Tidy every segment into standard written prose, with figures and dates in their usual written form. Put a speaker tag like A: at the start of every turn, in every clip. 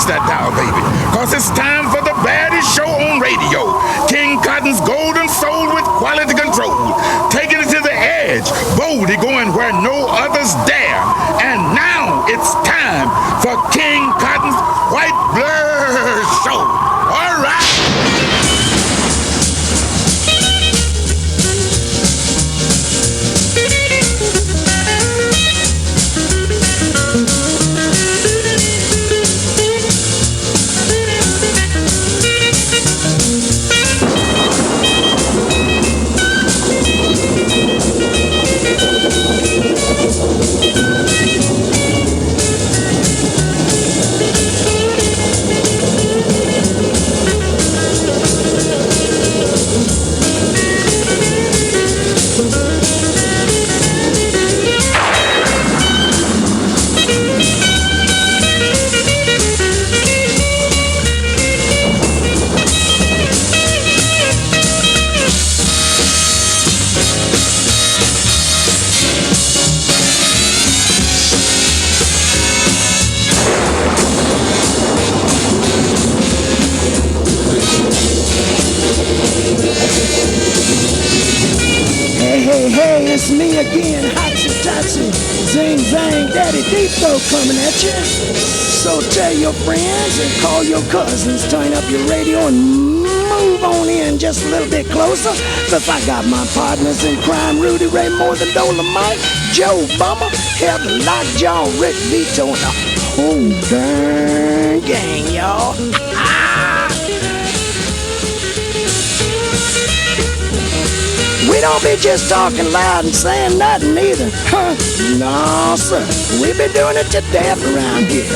A: Watch that dial, baby, cause it's time for the baddest show on radio. King Cotton's golden soul with quality control, taking it to the edge, boldly going where no others dare. And now it's time for King Cotton's White Blur Show. All right.
B: It's me again, Hotsy-Totsy, Zing-Zang, Daddy Deep-Throat coming at you. So tell your friends and call your cousins, turn up your radio and move on in just a little bit closer, cause I got my partners in crime, Rudy Ray, more than Dolomite, Joe Bummer, Heather Lockjaw, Rick Vito, and the whole darn gang, y'all. We don't be just talking loud and saying nothing either. Huh? No, sir. We be doing it to death around here.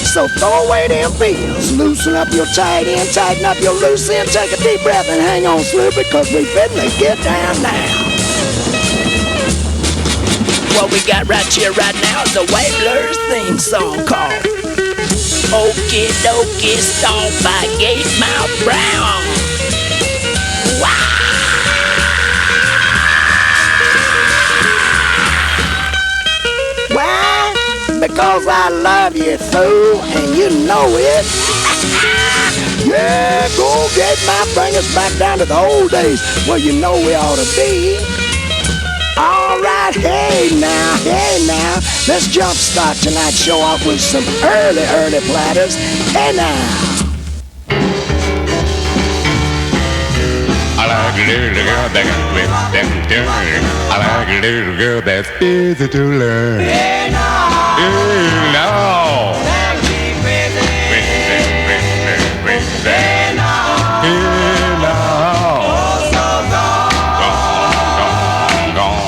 B: So throw away them feels, loosen up your tight end, tighten up your loose end, take a deep breath and hang on, Sloop, because we finna get down now. What we got right here right now is the White Blur's theme song called Okie Dokie Stomp by Gatemouth Brown. Wow! Because I love you, fool, and you know it. Yeah, go get my bring us back down to the old days where you know we ought to be. All right, hey now, let's jumpstart tonight's show off with some early platters. Hey now.
C: I like a little girl that can whip them turn. I like a little girl that's easy to learn. Hey now. Hey now. That keep crazy. Crazy. Hey now. Hey now. Oh, so gone.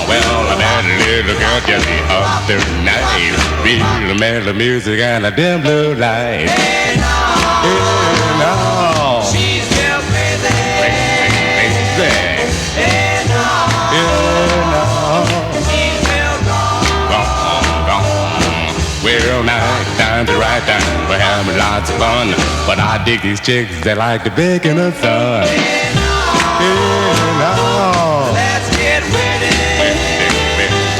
C: Well, I met a little girl just the other night. Real mellow music and a dim blue light. Hey now. Hey now. She's still crazy. Hey now. She's still gone. Well, night time's the right time. We're having lots of fun. But I dig these chicks that like to bake in the sun. Hey now. Let's get with it. With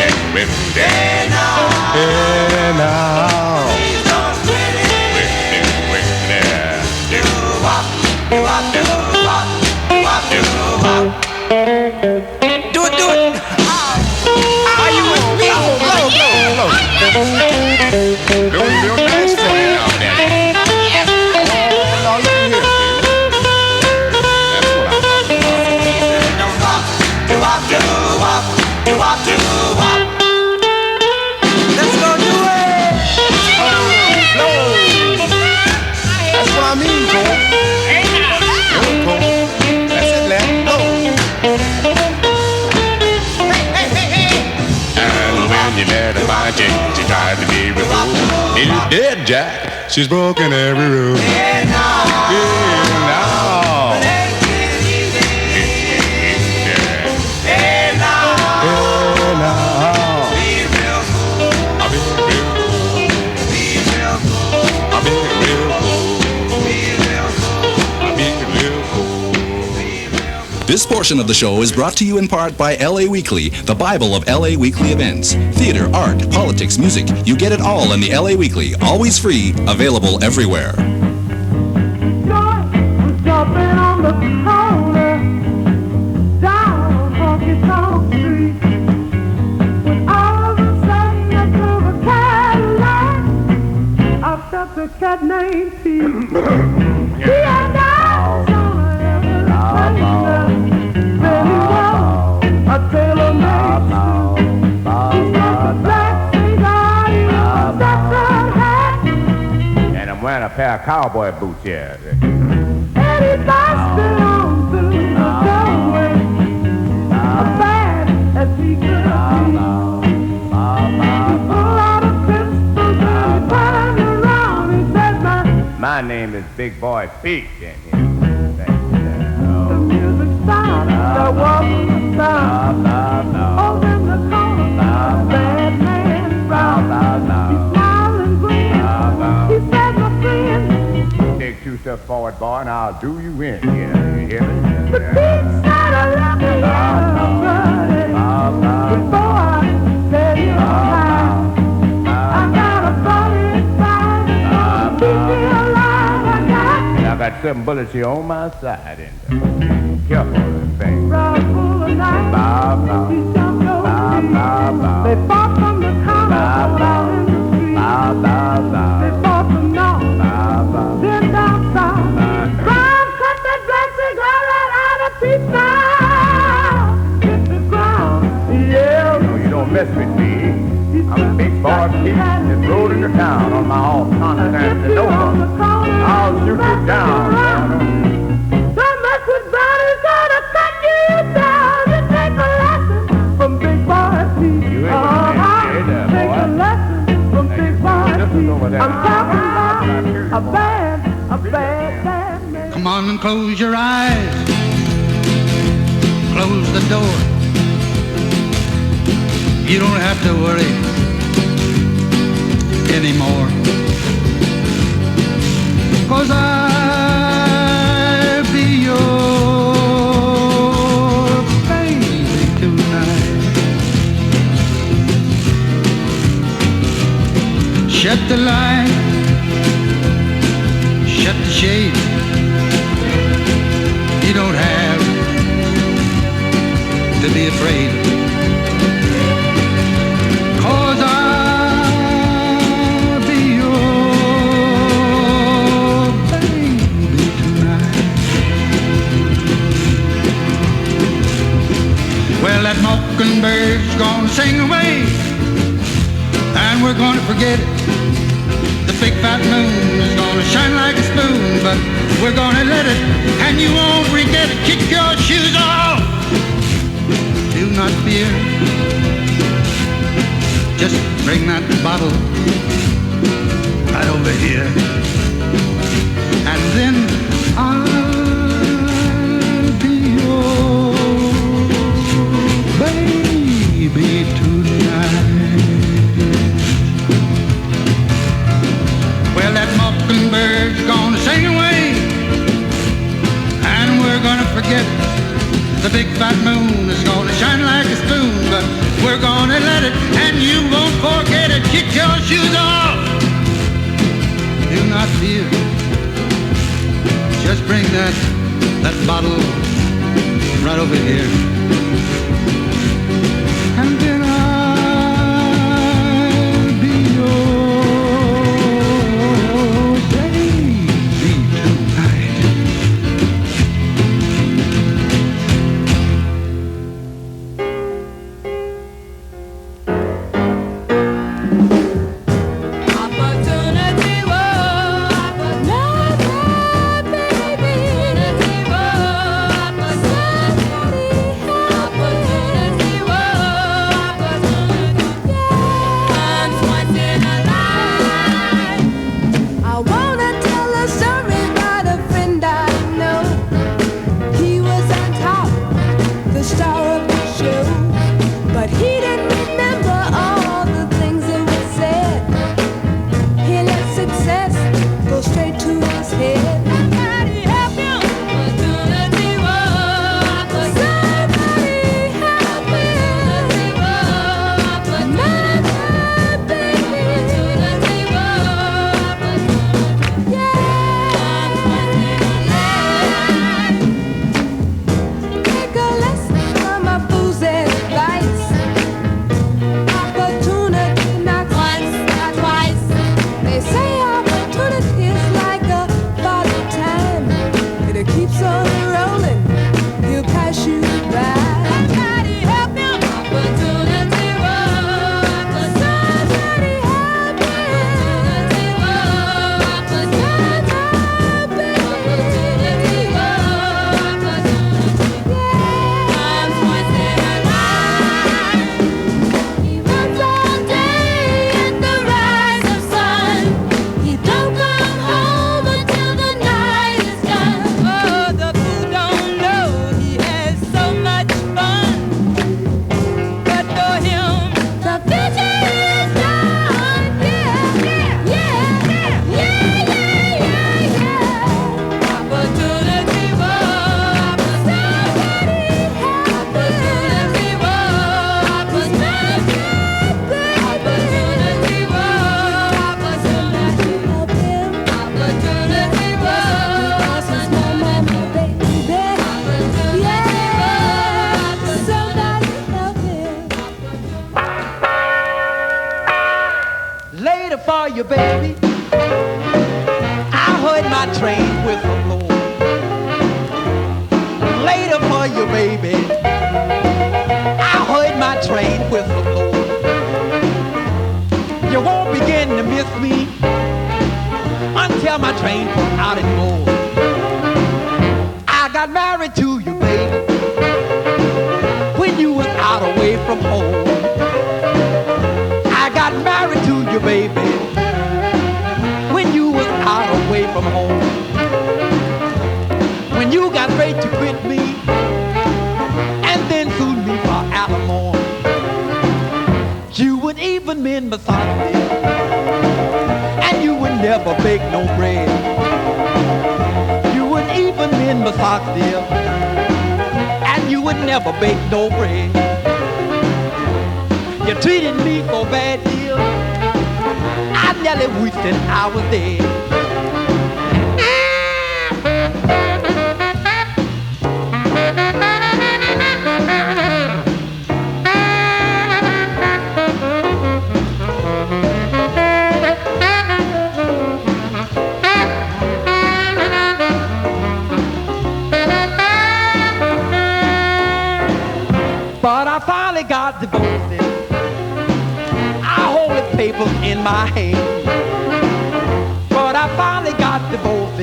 C: it. Hey now. Hey now. Please don't quit it. With it. Do-wop. Do it. Are you with me? Blow. Don't dance for me now, Daddy. Oh, now look here, baby. That's what I'm talking about. Do-wop. Let's go do it. Oh, blow. That's what I mean, Cole. That's it, let go. Hey. And when you let her find you, she tried to be with you. It's dead, Jack. She's broken every rule. Hey, now. Take it easy. Hey, now. Be real cool. I'll be real cool. Be real cool. I'll be real cool. Be real cool. I'll be real cool.
D: This portion of the show is brought to you in part by LA Weekly, the Bible of LA weekly events. Theater, art, politics, politics, music. You get it all in the LA Weekly. Always free, available everywhere.
B: Jumping on the corner down on Honky-Tonk Street. When all of a sudden I drove a Cadillac, I felt a cat named Pete. He had eyes on every trailer. Really was a tailor-made suit. He had the black cigar, he was that hat.
C: And I'm wearing a pair of cowboy boots here.
B: And he busted on through the doorway, as bad as he could be. He pulled out a pistol and he turned around. He said,
C: My name is Big Boy Pete.
B: the music stopped, there wasn't a sound. Over in the corner, a bad man frowned. He smiled and grinned. He said, my friend,
C: Take 2 steps forward, boy, and I'll do you in. Yeah, you hear me?
B: the beat started laughing at buddy. Before I tell you how, I got a buddy inside that's gonna keep me alive.
C: And I got 7 bullets here on my side. And careful of this thing.
B: Crowd full of night. He jumped over me. They fought from the corner out in the street. They fought from north, then down south. Brown cut that black cigar right out of Pete's mouth. Hit the ground, yeah.
C: No, you don't mess with me. I'm a big boy Pete that rode into town on my horse, Constantinople. I'll shoot you down.
B: Don't mess with Brownie's gonna cut you down. You take a lesson from Big Boy Pete.
C: You ain't gonna get there,
B: Take a
C: boy.
B: lesson from Big Boy
C: Listen over
B: Pete.
C: there.
B: I'm talking about a bad man.
E: Come on and close your eyes. Close the door. You don't have to worry anymore. 'Cause I'll be your baby tonight. Shut the light. Shut the shade. You don't have to be afraid. 'Cause I'll be your baby tonight. Well, that mockingbird's gonna sing away, and we're gonna forget it. The big fat moon is gonna shine like a spoon, but we're gonna let it, and you won't regret it. Kick your shoes off. Do not fear. Just bring that bottle right over here, and then I'll be your baby tonight. Well, that mockingbird's gonna sing away, and we're gonna forget. The big fat moon is gonna shine like a spoon, but we're gonna let it, and you won't forget it. Kick your shoes off. Do not fear. Just bring that bottle right over here, and then I'll be your baby tonight.
F: later for you, baby. I heard my train whistle blow. Later for you, baby. I heard my train whistle blow. You won't begin to miss me until my train put out and go. I got married to you, baby, when you was out away from home. I got married to you, baby, when you was out away from home. When you got ready to quit me and then sued me for alimony, you would even mend my socks and you would never bake no bread. You would even mend my socks, dear, and you would never bake no bread. You treated me so bad, dear, I nearly wished that I was dead. But I finally got divorced. I hold the papers in my hand. But I finally got divorced.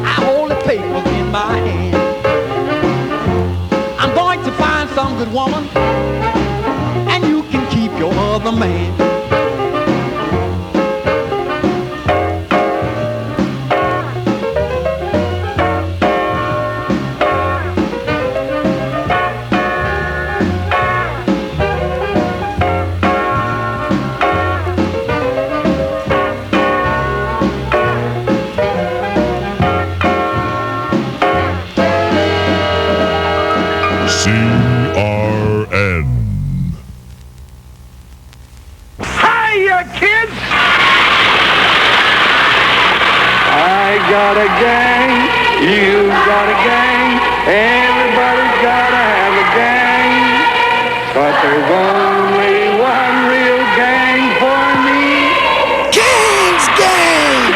F: I hold the papers in my hand. I'm going to find some good woman, and you can keep your other man.
A: CRN.
G: Hiya, kids! I got a gang, you got a gang, everybody's gotta have a gang, but there's only one real gang for me.
B: King's Gang!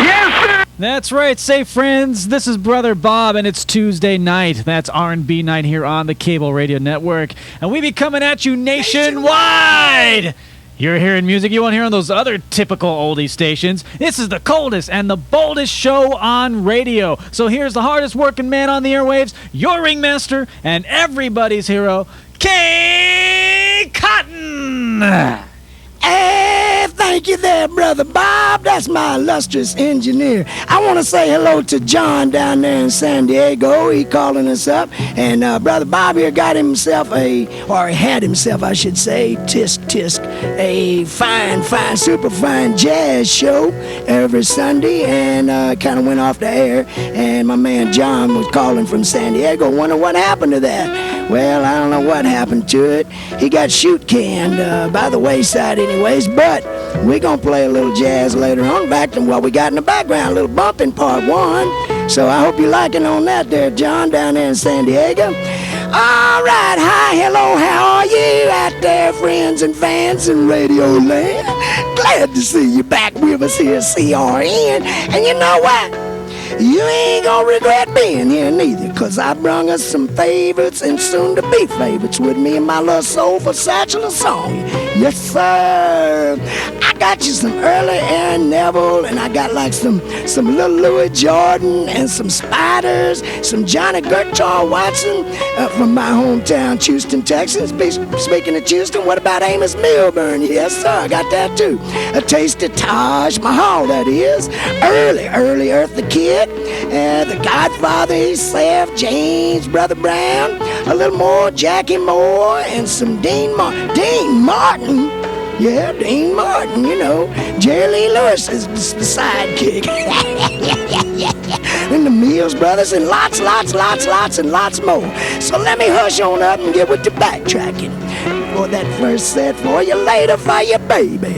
G: Yes, sir!
H: That's right, say friends, this is Brother Bob, and it's Tuesday night. That's R&B night here on the Cable Radio Network, and we be coming at you nationwide! You're hearing music you won't hear on those other typical oldie stations. This is the coldest and the boldest show on radio. So here's the hardest working man on the airwaves, your ringmaster, and everybody's hero, K. Cotton!
B: Hey, thank you there, Brother Bob. That's my illustrious engineer. I want to say hello to John down there in San Diego. He calling us up. And Brother Bob here got himself had himself, I should say, tisk, a fine, super fine jazz show every Sunday. And kind of went off the air. And my man John was calling from San Diego, wondering what happened to that. Well, I don't know what happened to it. He got shoot canned by the wayside anyways, but we're going to play a little jazz later on, back to what we got in the background, a little bump in part one. So I hope you're liking on that there, John, down there in San Diego. All right, hi, hello, how are you out there, friends and fans in Radio Land? Glad to see you back with us here at CRN. And you know what? You ain't gonna regret being here neither, cause I brung us some favorites and soon to be favorites with me and my little soulful satchel of song. Yes, sir. I got you some early Aaron Neville, and I got like some little Louis Jordan and some Spiders, some Johnny Gertrude Watson from my hometown, Houston, Texas. Speaking of Houston, what about Amos Milburn? Yes, sir, I got that too. A taste of Taj Mahal, that is. Early Eartha Kitt, the Godfather himself, James Brother Brown, a little more Jackie Moore, and some Dean Martin. Yeah, Dean Martin, you know. Jerry Lee Lewis is the sidekick. And the Mills Brothers, and lots and lots more. So let me hush on up and get with the backtracking. For that first set for you, later for you, baby.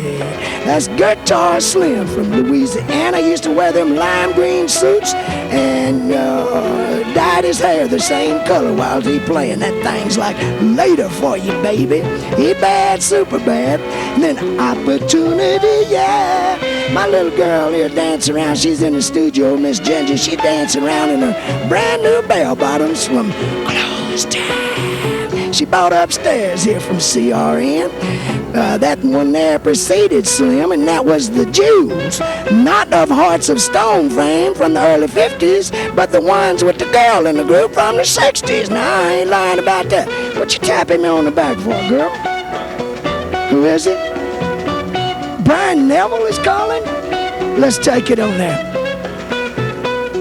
B: That's Guitar Slim from Louisiana. Used to wear them lime green suits and dyed his hair the same color while he playing. That thing's like later for you, baby. He bad, super bad. And then Opportunity, yeah. My little girl here dancing around. She's in the studio, Miss Ginger. She dancing around in her brand new bell bottoms from Close Time. She bought upstairs here from CRN. That one there preceded Slim, and that was the Jews. Not of Hearts of Stone fame from the early 50s, but the ones with the girl in the group from the 60s. Now, I ain't lying about that. What you tapping me on the back for, girl? Who is it? Brian Neville is calling? Let's take it on there.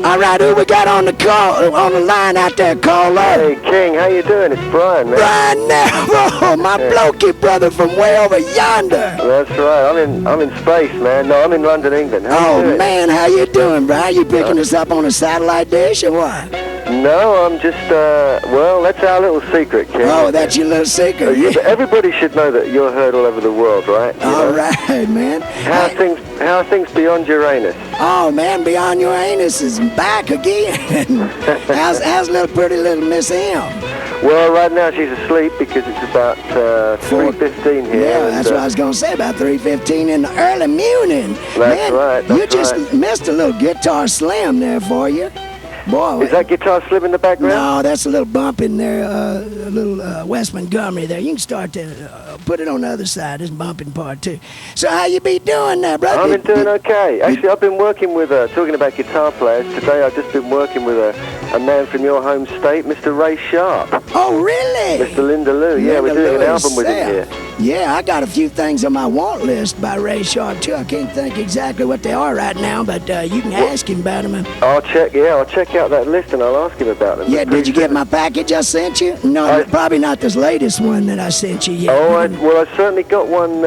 B: All right, who we got on the line out there, caller?
I: Hey, King, how you doing? It's Brian, man.
B: Brian Neville, my blokey brother from way over yonder.
I: That's right. I'm in space, man. No, I'm in London, England. How you doing?
B: Man, how you doing, Brian? You picking us up on a satellite dish or what?
I: No, I'm just, well, that's our little secret, King.
B: Oh, that's your little secret.
I: Everybody should know that you're heard all over the world, right?
B: All right, man.
I: How are things beyond Uranus?
B: Oh, man, beyond Uranus is back again. how's little pretty little Miss M?
I: Well, right now she's asleep because it's about 3:15 here.
B: Yeah, that's what I was going to say, about 3:15 in the early morning.
I: That's right.
B: You just missed a little Guitar Slim there for you. Boy,
I: is that Guitar Slim in the background?
B: No, that's a little bump in there, a little West Montgomery there. You can start to put it on the other side, this bumping part too. So how you be doing there, brother?
I: I've been doing okay. Actually, I've been working with, talking about guitar players, today I've just been working with a man from your home state, Mr. Ray Sharp.
B: Oh, really?
I: Mr. Linda Lou. Yeah, we're doing an album with him here.
B: Yeah, I got a few things on my want list by Ray Sharp too. I can't think exactly what they are right now, but you can ask him about them.
I: I'll check out that list and I'll ask him about them.
B: Yeah, did you get my package I sent you? No, probably not this latest one that I sent you yet.
I: Oh, I certainly got one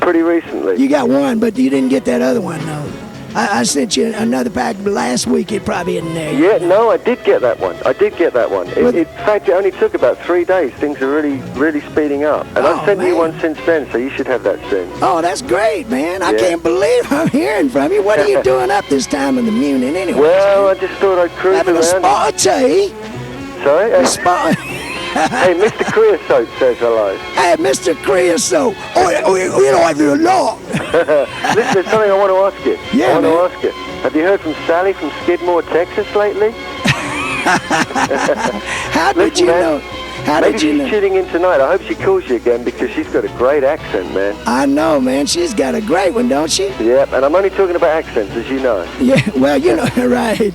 I: pretty recently.
B: You got one, but you didn't get that other one, no. I sent you another pack last week. It probably isn't there.
I: Yeah, no, I did get that one. In fact, it only took about 3 days. Things are really speeding up. And I've sent you one since then, so you should have that soon.
B: Oh, that's great, man. I can't believe I'm hearing from you. What are you doing up this time in the morning anyway?
I: Well, I just thought I'd cruise
B: having
I: around.
B: Having a spot tea.
I: Sorry?
B: A spot.
I: Hey, Mr. Creosote says hello.
B: Hey, Mr. Creosote. You know I do a lot.
I: Listen, there's something I want to ask you.
B: Yeah,
I: I want to ask you. Have you heard from Sally from Skidmore, Texas lately?
B: How did you know?
I: Maybe she's tuning in tonight. I hope she calls you again because she's got a great accent, man.
B: I know, man. She's got a great one, don't she?
I: Yep, and I'm only talking about accents, as you know.
B: Yeah, well, you know, right.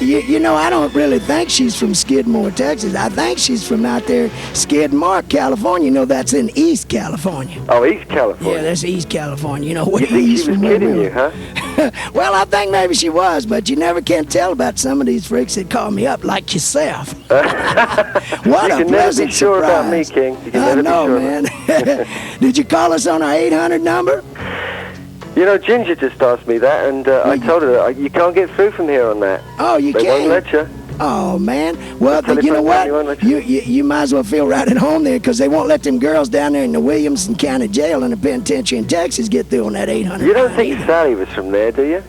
B: You know, I don't really think she's from Skidmore, Texas. I think she's from out there, Skidmore, California. You know, that's in East California.
I: Oh, East California.
B: Yeah, that's East California. You know, what
I: you think she was kidding you, huh?
B: Well, I think maybe she was, but you never can tell about some of these freaks that call me up like yourself. What
I: you
B: a
I: can
B: pleasant
I: never be sure
B: surprise.
I: about me, King. You can
B: I
I: never
B: know,
I: be sure
B: man. Did you call us on our 800 number?
I: You know, Ginger just asked me that, and I told her you can't get through from here on that.
B: Oh, you
I: they
B: can't?
I: They won't let you.
B: Oh, man. Well, you know what? You might as well feel right at home there because they won't let them girls down there in the Williamson County Jail in the penitentiary in Texas get through on that 800.
I: You don't think Sally was from there, do you?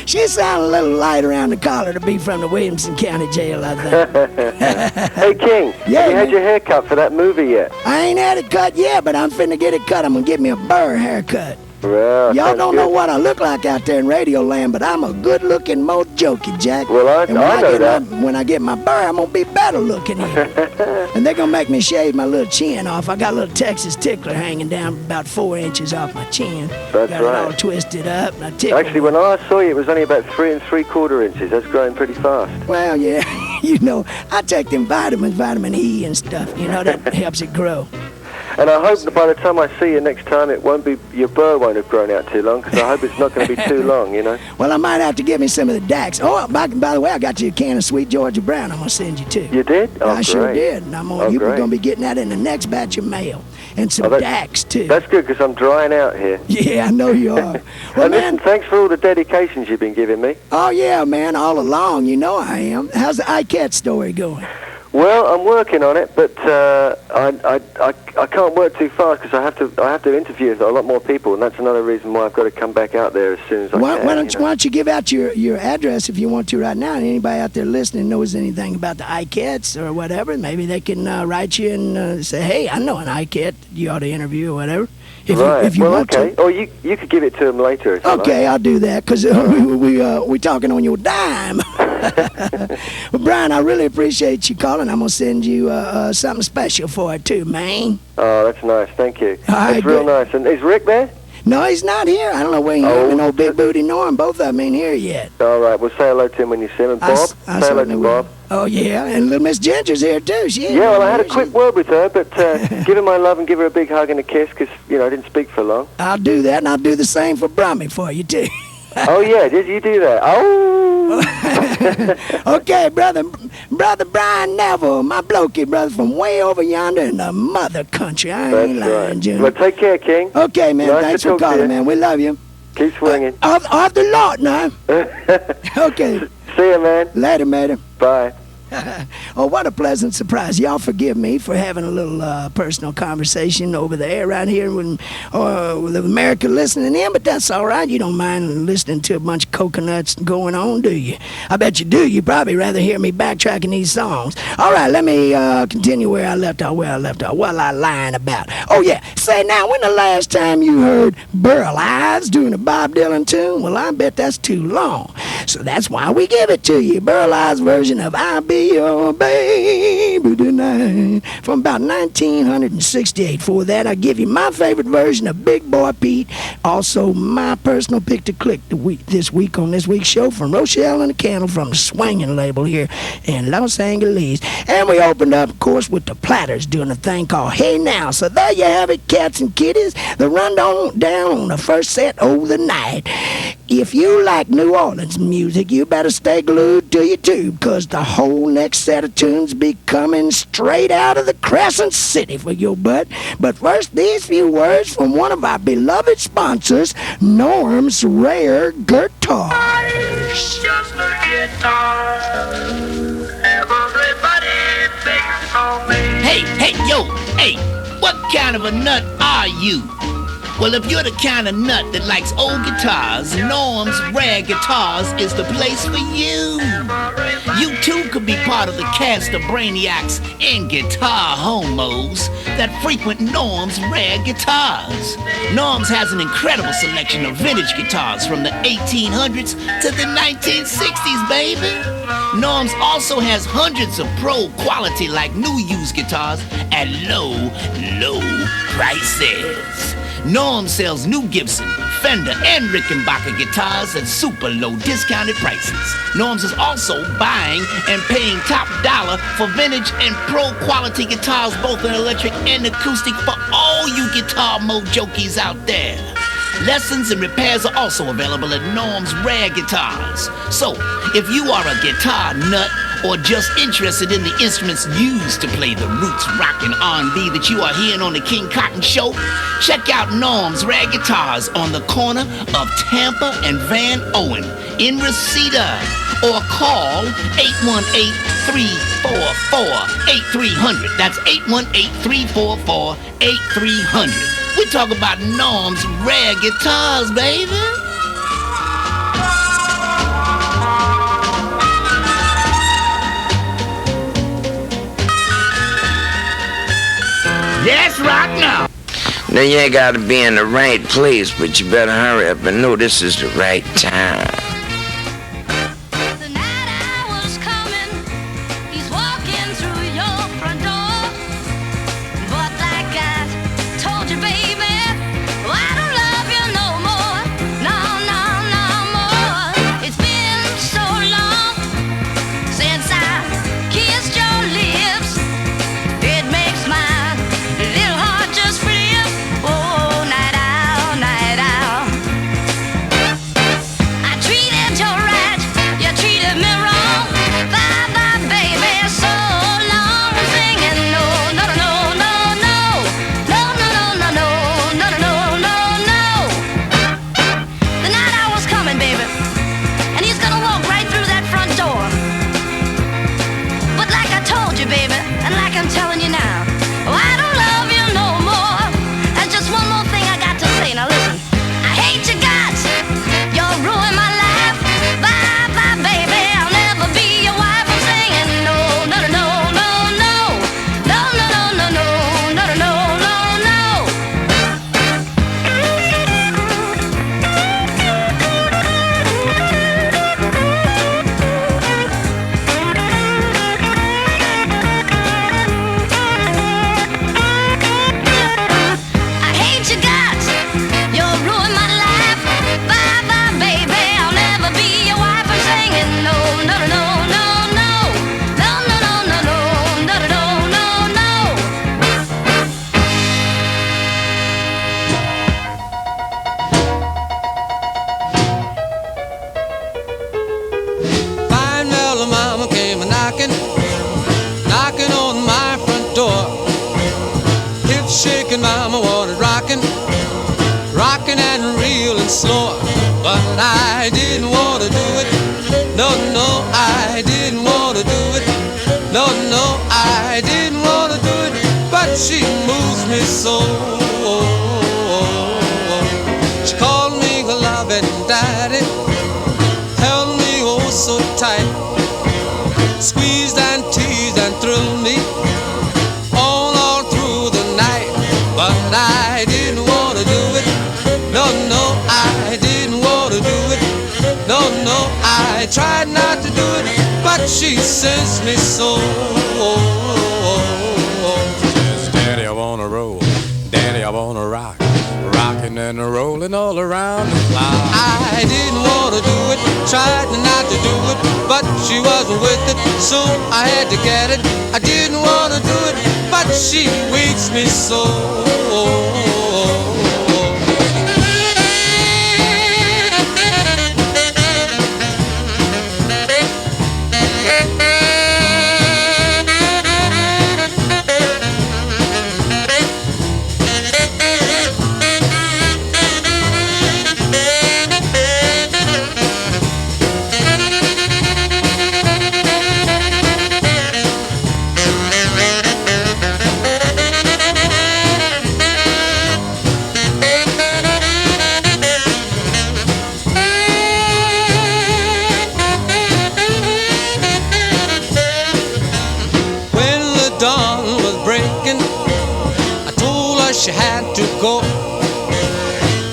B: She sounded a little light around the collar to be from the Williamson County Jail, I think.
I: Hey, King, have you had your hair cut for that movie yet?
B: I ain't had it cut yet, but I'm finna get it cut. I'm gonna get me a burr haircut.
I: Well,
B: y'all don't know what I look like out there in radio land, but I'm a good-looking mo jokey, Jack.
I: Well, I know that.
B: When I get my burr, I'm gonna be better looking here. And they're gonna make me shave my little chin off. I got a little Texas tickler hanging down about 4 inches off my chin.
I: That's
B: got
I: right.
B: It all twisted up. And
I: Actually, when I saw you, it was only about 3 3/4 inches. That's growing pretty fast.
B: Well, yeah, you know, I take them vitamins, vitamin E and stuff. You know, that helps it grow.
I: And I hope that by the time I see you next time, your burr won't have grown out too long, because I hope it's not going to be too long, you know.
B: Well, I might have to get me some of the Dax. Oh, by the way, I got you a can of Sweet Georgia Brown I'm going to send you, too.
I: You did? Oh,
B: I sure did. And you're going to be getting that in the next batch of mail. And some Dax, too.
I: That's good, because I'm drying out here.
B: Yeah, I know you are. Well,
I: and listen, thanks for all the dedications you've been giving me.
B: Oh, yeah, man, all along. You know I am. How's the iCat story going?
I: Well, I'm working on it, but I can't work too fast because I have to interview a lot more people, and that's another reason why I've got to come back out there as soon as I can.
B: Why don't you give out your address if you want to right now? And anybody out there listening knows anything about the ICATs or whatever, maybe they can write you and say, hey, I know an ICAT you ought to interview or whatever. If you want
I: okay.
B: to.
I: Or you could give it to them later.
B: Okay, I'll do that because we talking on your dime. Well, Brian, I really appreciate you calling. I'm gonna send you something special for it too, man.
I: Oh, that's nice. Thank you.
B: That's
I: real nice. And is Rick there?
B: No, he's not here. I don't know where he is. And old Big Booty Norm, both of them ain't here yet.
I: All right, well, say hello to him when you see him. And Bob? Say hello to Bob.
B: Oh, yeah, and little Miss Ginger's here, too.
I: Well, I had a quick word with her, but give her my love and give her a big hug and a kiss because, I didn't speak for long.
B: I'll do that, and I'll do the same for Brummy for you, too.
I: Oh, yeah, did you do that? Oh!
B: Okay, brother Brian Neville, my blokey brother from way over yonder in the mother country. I ain't lying, Jim.
I: Well, take care, King.
B: Okay, man,
I: nice
B: thanks for calling, man. We love you.
I: Keep swinging.
B: Off the lot now. Okay.
I: See you, man.
B: Later, mate.
I: Bye.
B: Oh, what a pleasant surprise. Y'all forgive me for having a little personal conversation over there right here with America listening in, but that's all right. You don't mind listening to a bunch of coconuts going on, do you? I bet you do. You probably rather hear me backtracking these songs. All right, let me continue where I left off. What I lying about? Oh, yeah. Say, now, when the last time you heard Burl Ives doing a Bob Dylan tune? Well, I bet that's too long. So that's why we give it to you. Burl Ives' version of I'll Be Your Baby Tonight from about 1968. For that, I give you my favorite version of Big Boy Pete. Also, my personal pick to click this week on this week's show from Rochelle and the Candle from the Swinging label here in Los Angeles. And we opened up, of course, with the Platters doing a thing called Hey Now. So there you have it, cats and kitties. The rundown down on the first set of the night. If you like New Orleans music, you better stay glued to your tube, because the whole next set of tunes be coming straight out of the Crescent City for your butt. But first, these few words from one of our beloved sponsors, Norm's Rare Guitars.
J: Just a guitar. Everybody thinks on me.
K: Hey, what kind of a nut are you? Well, if you're the kind of nut that likes old guitars, Norm's Rare Guitars is the place for you. You too could be part of the cast of brainiacs and guitar homos that frequent Norm's Rare Guitars. Norm's has an incredible selection of vintage guitars from the 1800s to the 1960s, baby. Norm's also has hundreds of pro quality like new used guitars at low prices. Norm sells new Gibson, Fender, and Rickenbacker guitars at super low discounted prices. Norm's is also buying and paying top dollar for vintage and pro quality guitars, both in electric and acoustic, for all you guitar mojokies out there. Lessons and repairs are also available at Norm's Rare Guitars. So, if you are a guitar nut or just interested in the instruments used to play the roots, rock, and R&B that you are hearing on the King Cotton Show, check out Norm's Rare Guitars on the corner of Tampa and Van Owen in Reseda, or call 818-344-8300. That's 818-344-8300. We talk about Norm's Rare Guitars, baby. Yes, right now.
L: Now, you ain't got to be in the right place, but you better hurry up and know this is the right time.
J: I treat
M: shaking, mama wanted rocking, rocking and reeling slow. But I didn't want to do it. No, no, I didn't want to do it. No, no, I didn't want to do it. But she moves me so. She called me her loving daddy, held me oh so tight, squeezed and teased and thrilled me all through the night. But I didn't want to do it. No, no, I didn't want to do it. No, no, I tried not to do it, but she sends me so.
N: Says, Daddy, I wanna roll. Daddy, I wanna rock. Rocking and rolling all around the clock.
M: I didn't want to do it, tried not to do it, but she wasn't with it, so I had to get it. I didn't want to do it, but she waits me so. She had to go.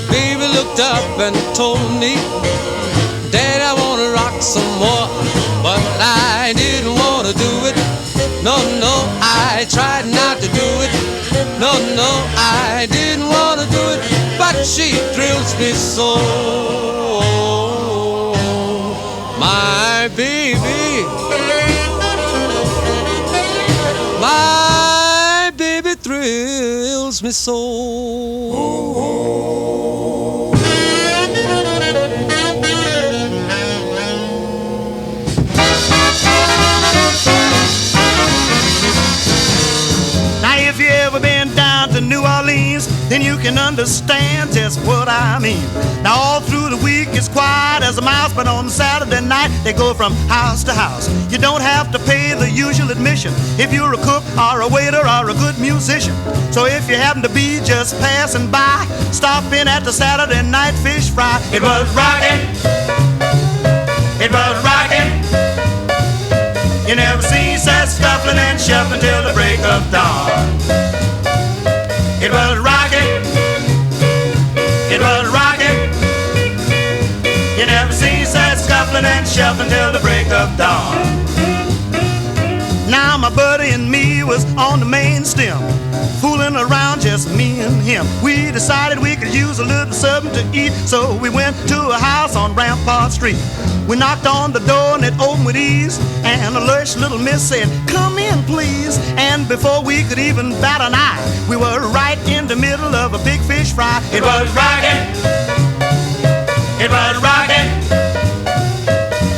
M: Baby looked up and told me, Dad, I want to rock some more. But I didn't want to do it. No, no, I tried not to do it. No, no, I didn't want to do it, but she thrills me so. My baby, my baby thrills me so.
O: Now if you ever been down to New Orleans, then you can understand just what I mean. Now all through the week it's quiet as a mouse, but on Saturday night they go from house to house. You don't have to pay the usual admission if you're a cook or a waiter or a good musician. So if you happen to be just passing by, stop in at the Saturday night fish fry. It was rockin', it was rockin'. You never seen such scuffling and shuffling till the break of dawn. It was rockin', it was rockin'. You never seen such scuffling and shuffling till the break of dawn. Now my buddy and me was on the main stem, fooling around, just me and him. We decided we could use a little something to eat, so we went to a house on Rampart Street. We knocked on the door and it opened with ease, and a lush little miss said, "Come in, please." And before we could even bat an eye, we were right in the middle of a big fish fry. It was rockin', it was rockin'.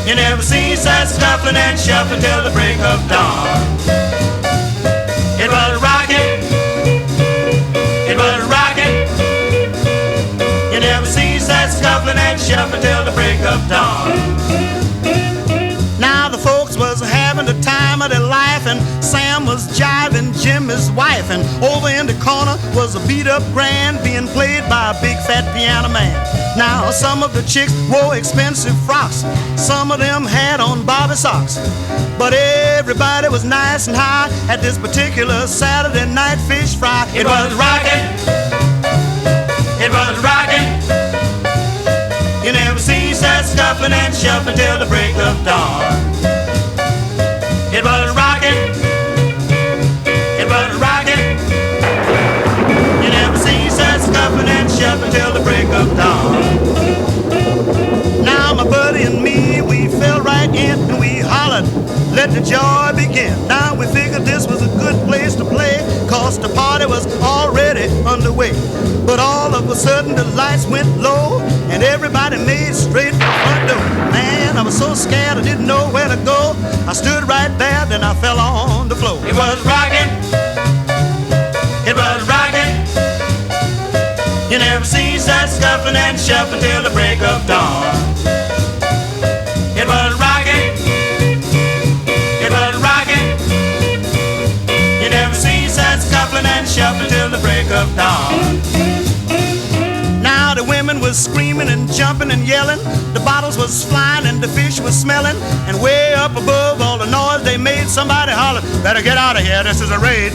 O: You never seen such scuffling and shuffling till the break of dawn. It was rockin', it was rockin'. You never seen such scuffling and shuffling till the break of dawn. Now the folks was having the time of their life, and Sam was jiving Jimmy's wife, and over in the corner was a beat-up grand being played by a big fat piano man. Now some of the chicks wore expensive frocks, some of them had on Bobby socks, but everybody was nice and high at this particular Saturday night fish fry. It was rockin', it was rockin'. You never seen such scuffling and shuffling till the break of dawn. It was rockin', it was rockin'. You never seen such scuffling and shuffling till the break of dawn. Now my buddy and me, we fell right in and we hollered, "Let the joy begin." Now we figured this was a good place to play, 'cause the party was already underway. But all of a sudden the lights went low and everybody made straight for the front door. Man, I was so scared I didn't know where to go. I stood right there, then I fell on the floor. It was rockin', it was rockin'. You never seen such scuffling and shuffling till the break of dawn. It was rocking. It was rocking. You never seen such scuffling and shuffling till the break of dawn. Now the women was screaming and jumping and yelling. The bottles was flying and the fish was smelling. And way up above all the noise they made, somebody hollered, "Better get out of here, this is a raid."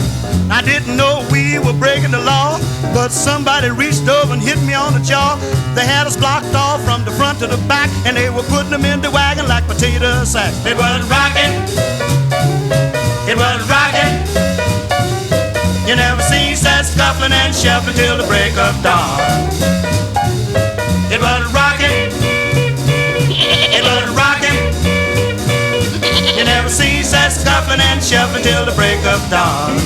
O: I didn't know we were breaking the law, but somebody reached over and hit me on the jaw. They had us blocked off from the front to the back, and they were putting them in the wagon like potato sacks. It was rocking. It was rocking. You never seen such scuffling and shuffling till the break of dawn. It was rocking. It was rocking. You never seen such scuffling and shuffling till the break of dawn.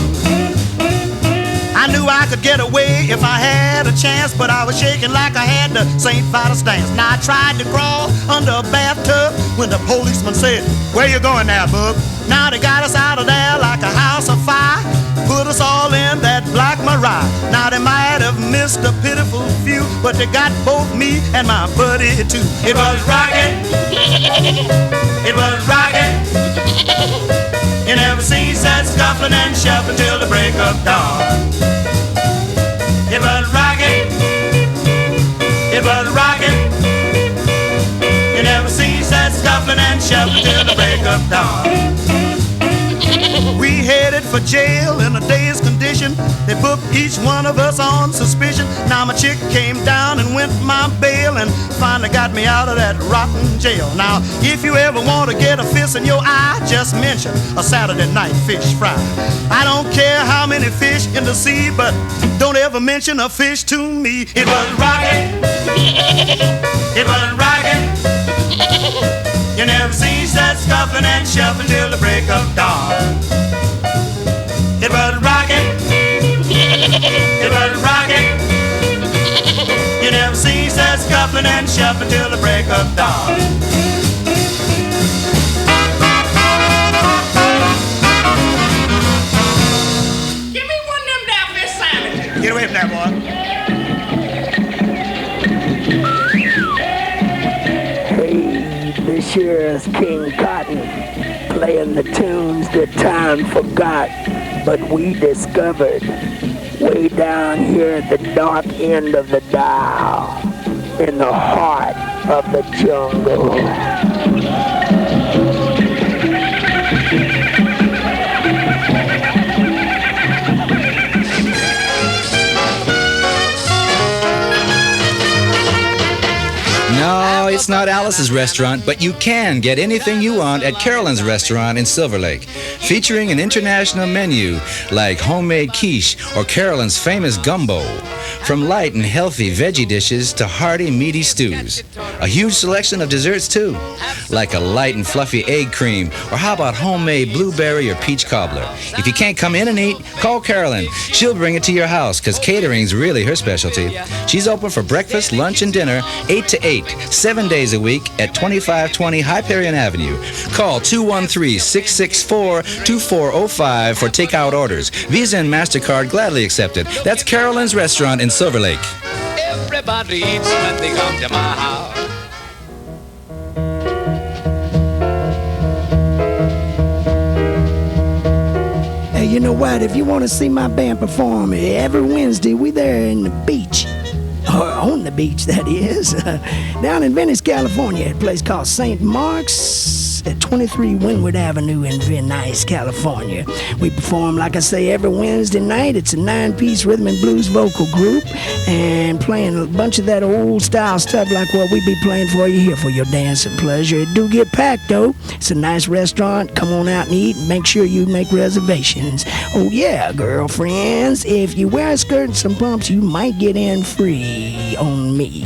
O: I knew I could get away if I had a chance, but I was shaking like I had the St. Vitus dance. Now I tried to crawl under a bathtub when the policeman said, "Where you going now, bub?" Now they got us out of there like a house of fire, put us all in that black Mariah. Now they might have missed a pitiful few, but they got both me and my buddy too. It was rocking. It was rocking. You never seen such scuffling and shuffling till the break of dawn. It was rocking. It was rocking. You never seen such scuffling and shuffling till the break of dawn. We headed for jail in a day's condition. They booked each one of us on suspicion. Now my chick came down and went my bail and finally got me out of that rotten jail. Now, if you ever want to get a fist in your eye, just mention a Saturday night fish fry. I don't care how many fish in the sea, but don't ever mention a fish to me. It was rocking. It was rocking. You never seen such scuffling and shuffling till the break of dawn. It was rocking. It was rocking. You never seen such scuffling and shuffling till the break of dawn.
J: Give me one of them down fish sandwiches.
O: Get away from that, boy.
B: This year's King Cotton, playing the tunes that time forgot, but we discovered way down here at the dark end of the dial, in the heart of the jungle.
P: No, it's not Alice's restaurant, but you can get anything you want at Carolyn's restaurant in Silver Lake, featuring an international menu like homemade quiche or Carolyn's famous gumbo. From light and healthy veggie dishes to hearty, meaty stews. A huge selection of desserts, too, like a light and fluffy egg cream, or how about homemade blueberry or peach cobbler? If you can't come in and eat, call Carolyn. She'll bring it to your house, because catering's really her specialty. She's open for breakfast, lunch, and dinner, 8 to 8, 7 days a week at 2520 Hyperion Avenue. Call 213-664-2405 for takeout orders. Visa and MasterCard gladly accepted. That's Carolyn's Restaurant in Silver Lake.
M: Everybody eats when they come to my house.
B: Hey, you know what? If you want to see my band perform every Wednesday, we there in the beach. Or on the beach, that is. Down in Venice, California, at a place called St. Mark's at 23 Windward Avenue in Venice, California. We perform, like I say, every Wednesday night. It's a 9-piece rhythm and blues vocal group and playing a bunch of that old style stuff like what we be playing for you here for your dance and pleasure. It do get packed, though. It's a nice restaurant. Come on out and eat and make sure you make reservations. Oh, yeah, girlfriends. If you wear a skirt and some pumps, you might get in free on me.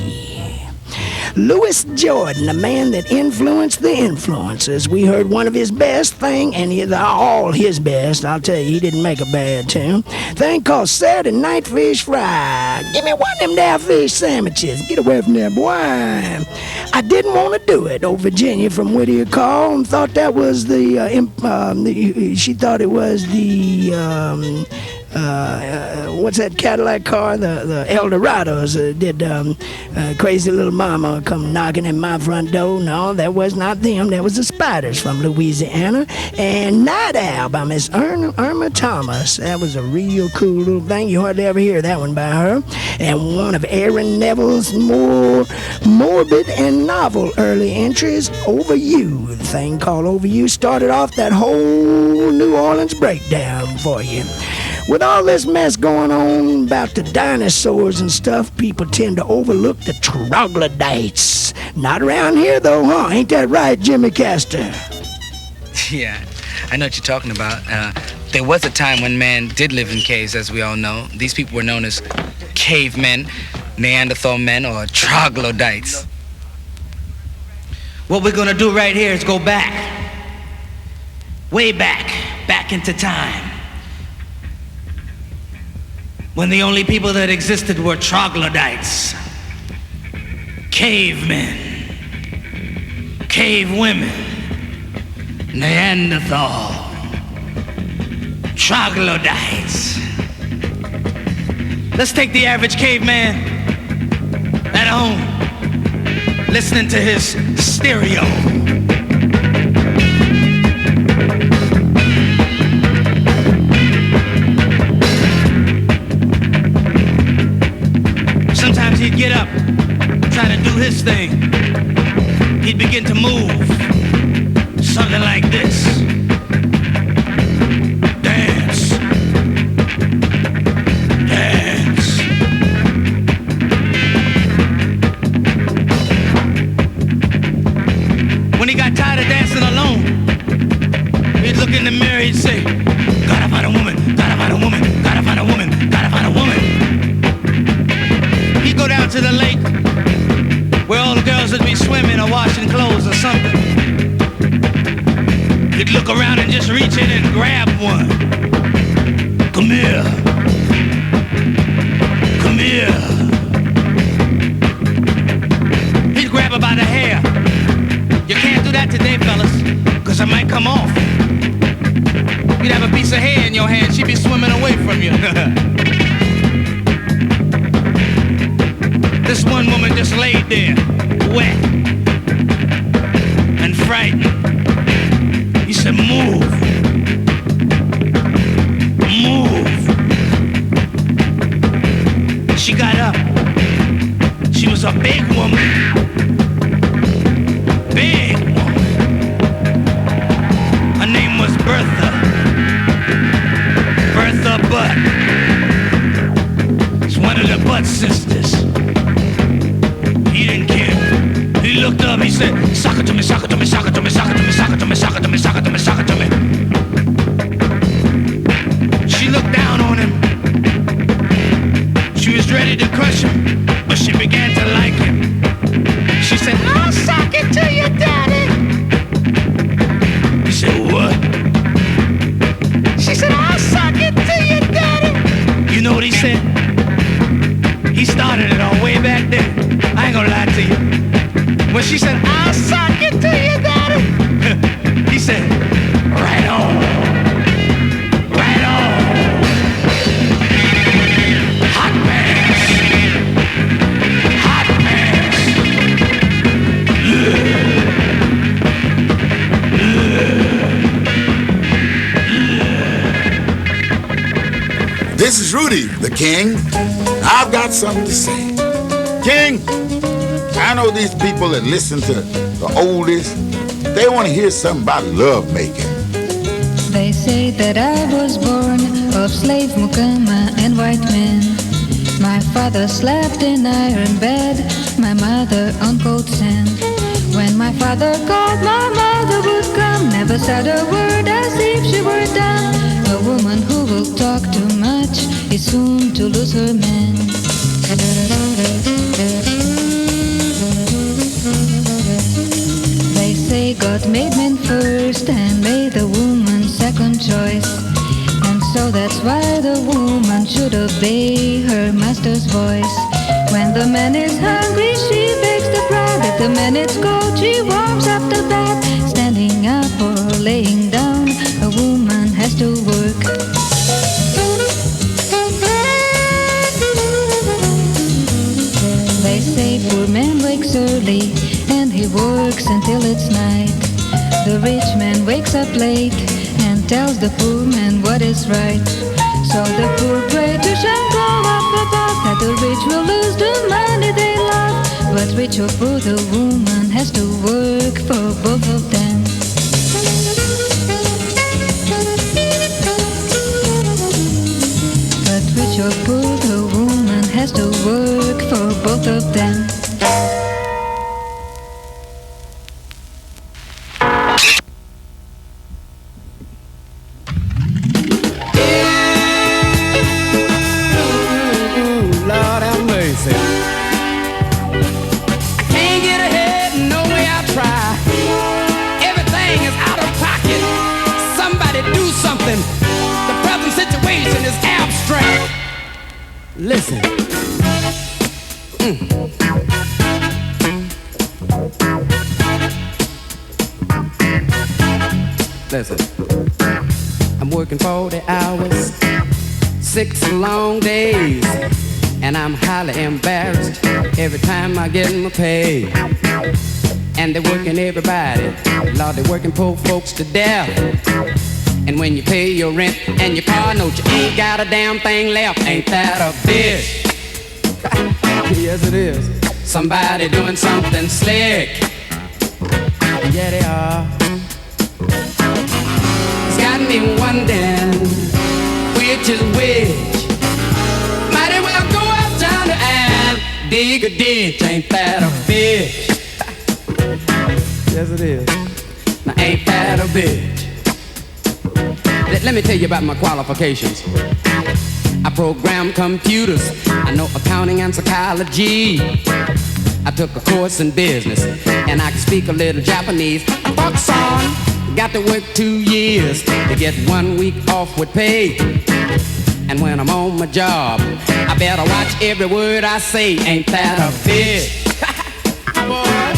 B: Louis Jordan, the man that influenced the influencers. We heard one of his best thing, and all his best. I'll tell you, he didn't make a bad tune. Thing called Saturday Night Fish Fry. Give me one of them there fish sandwiches. Get away from there, boy. I didn't want to do it. Old Virginia from Whittier called and thought that was she thought it was the what's that Cadillac car? The Eldorados did Crazy Little Mama come knocking at my front door. No, that was not them. That was the Spiders from Louisiana. And Night Owl by Miss Irma Thomas. That was a real cool little thing. You hardly ever hear that one by her. And one of Aaron Neville's more morbid and novel early entries, Over You. The thing called Over You started off that whole New Orleans breakdown for you. With all this mess going on about the dinosaurs and stuff, people tend to overlook the troglodytes. Not around here, though, huh? Ain't that right, Jimmy Castor?
Q: Yeah, I know what you're talking about. There was a time when man did live in caves, as we all know. These people were known as cavemen, Neanderthal men, or troglodytes.
K: What we're gonna do right here is go back. Way back into time. When the only people that existed were troglodytes, cavemen, cave women, Neanderthal, troglodytes. Let's take the average caveman at home, listening to his stereo. Sometimes he'd get up, try to do his thing. He'd begin to move, something like this. Dance. Dance. When he got tired of dancing alone, he'd look in the mirror, he'd say, gotta find a woman, gotta find a woman, gotta find a woman, gotta find a woman. He'd go down to the lake where all the girls would be swimming or washing clothes or something. He'd look around and just reach in and grab one. Come here. Come here. He'd grab her by the hair. You can't do that today, fellas, because it might come off. You'd have a piece of hair in your hand, she'd be swimming away from you. This one woman just laid there, wet and frightened. He said, move. Move. She got up. She was a big woman. Big woman. Her name was Bertha. Bertha Butt. It's one of the Butt sisters. He didn't care. He looked up, he said, suck it to me, suck it to me, suck it to me, suck it to me, suck it to me, suck it to me, suck it to me, suck it to me. She looked down on him. She was ready to crush him, but she began to like him. She said, I'll suck it to you, Daddy. He said, what? She said, I'll suck it to you, Daddy. You know what he said? He started it all way back there. I ain't gonna lie to you. When she said, I'll suck it to you, Daddy, he said, right on. Right on. Hot pants. Hot pants.
A: This is Rudy, the king. I've got something to say. King, I know these people that listen to the oldies, they want to hear something about love making.
R: They say that I was born of slave mukama and white men. My father slept in iron bed, my mother on cold sand. When my father called, my mother would come, never said a word as if she were dumb. A woman who will talk too much is soon to lose her man. They say God made men first and made the woman second choice. And so that's why the woman should obey her master's voice. When the man is hungry, she bakes the bread. If the man is cold, she warms up the bed. Standing up or laying down, a woman has to work. poor man wakes early and he works until it's night. The rich man wakes up late and tells the poor man what is right. So the poor pray to Shango up above that the rich will lose the money they love. But rich or poor, the woman has to work for both of them. But rich or poor, the woman has to work for both of them.
F: Lord have mercy. I can't get ahead no way I try. Everything is out of pocket. Somebody do something. The present situation is abstract. Listen. Listen. I'm working 40 hours, 6 long days, and I'm highly embarrassed every time I get my pay. And they're working everybody, Lord, they're working poor folks to death. And when you pay your rent and your car note, you ain't got a damn thing left. Ain't that a bitch? Yes, it is. Somebody doing something slick. Yeah, they are. It's got me wondering which is which. Might as well go uptown and dig a ditch. Ain't that a bitch? Yes, it is. Now, ain't that a bitch? Let me tell you about my qualifications. I program computers. I know accounting and psychology. I took a course in business, and I can speak a little Japanese. Fuck son, got to work 2 years to get 1 week off with pay. And when I'm on my job, I better watch every word I say. Ain't that a bitch? Boy,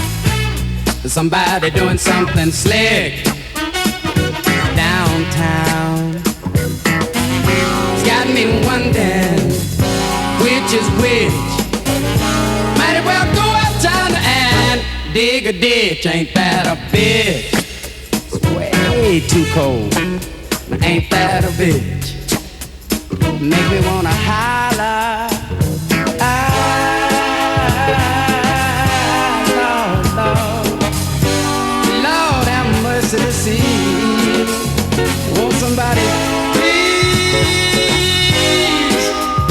F: somebody doing something slick downtown. It's got me wondering which is which. Might as well go uptown and dig a ditch. Ain't that a bitch? It's way too cold. Ain't that a bitch? Make me wanna holler. Lord, Lord, Lord have mercy to see. Won't somebody please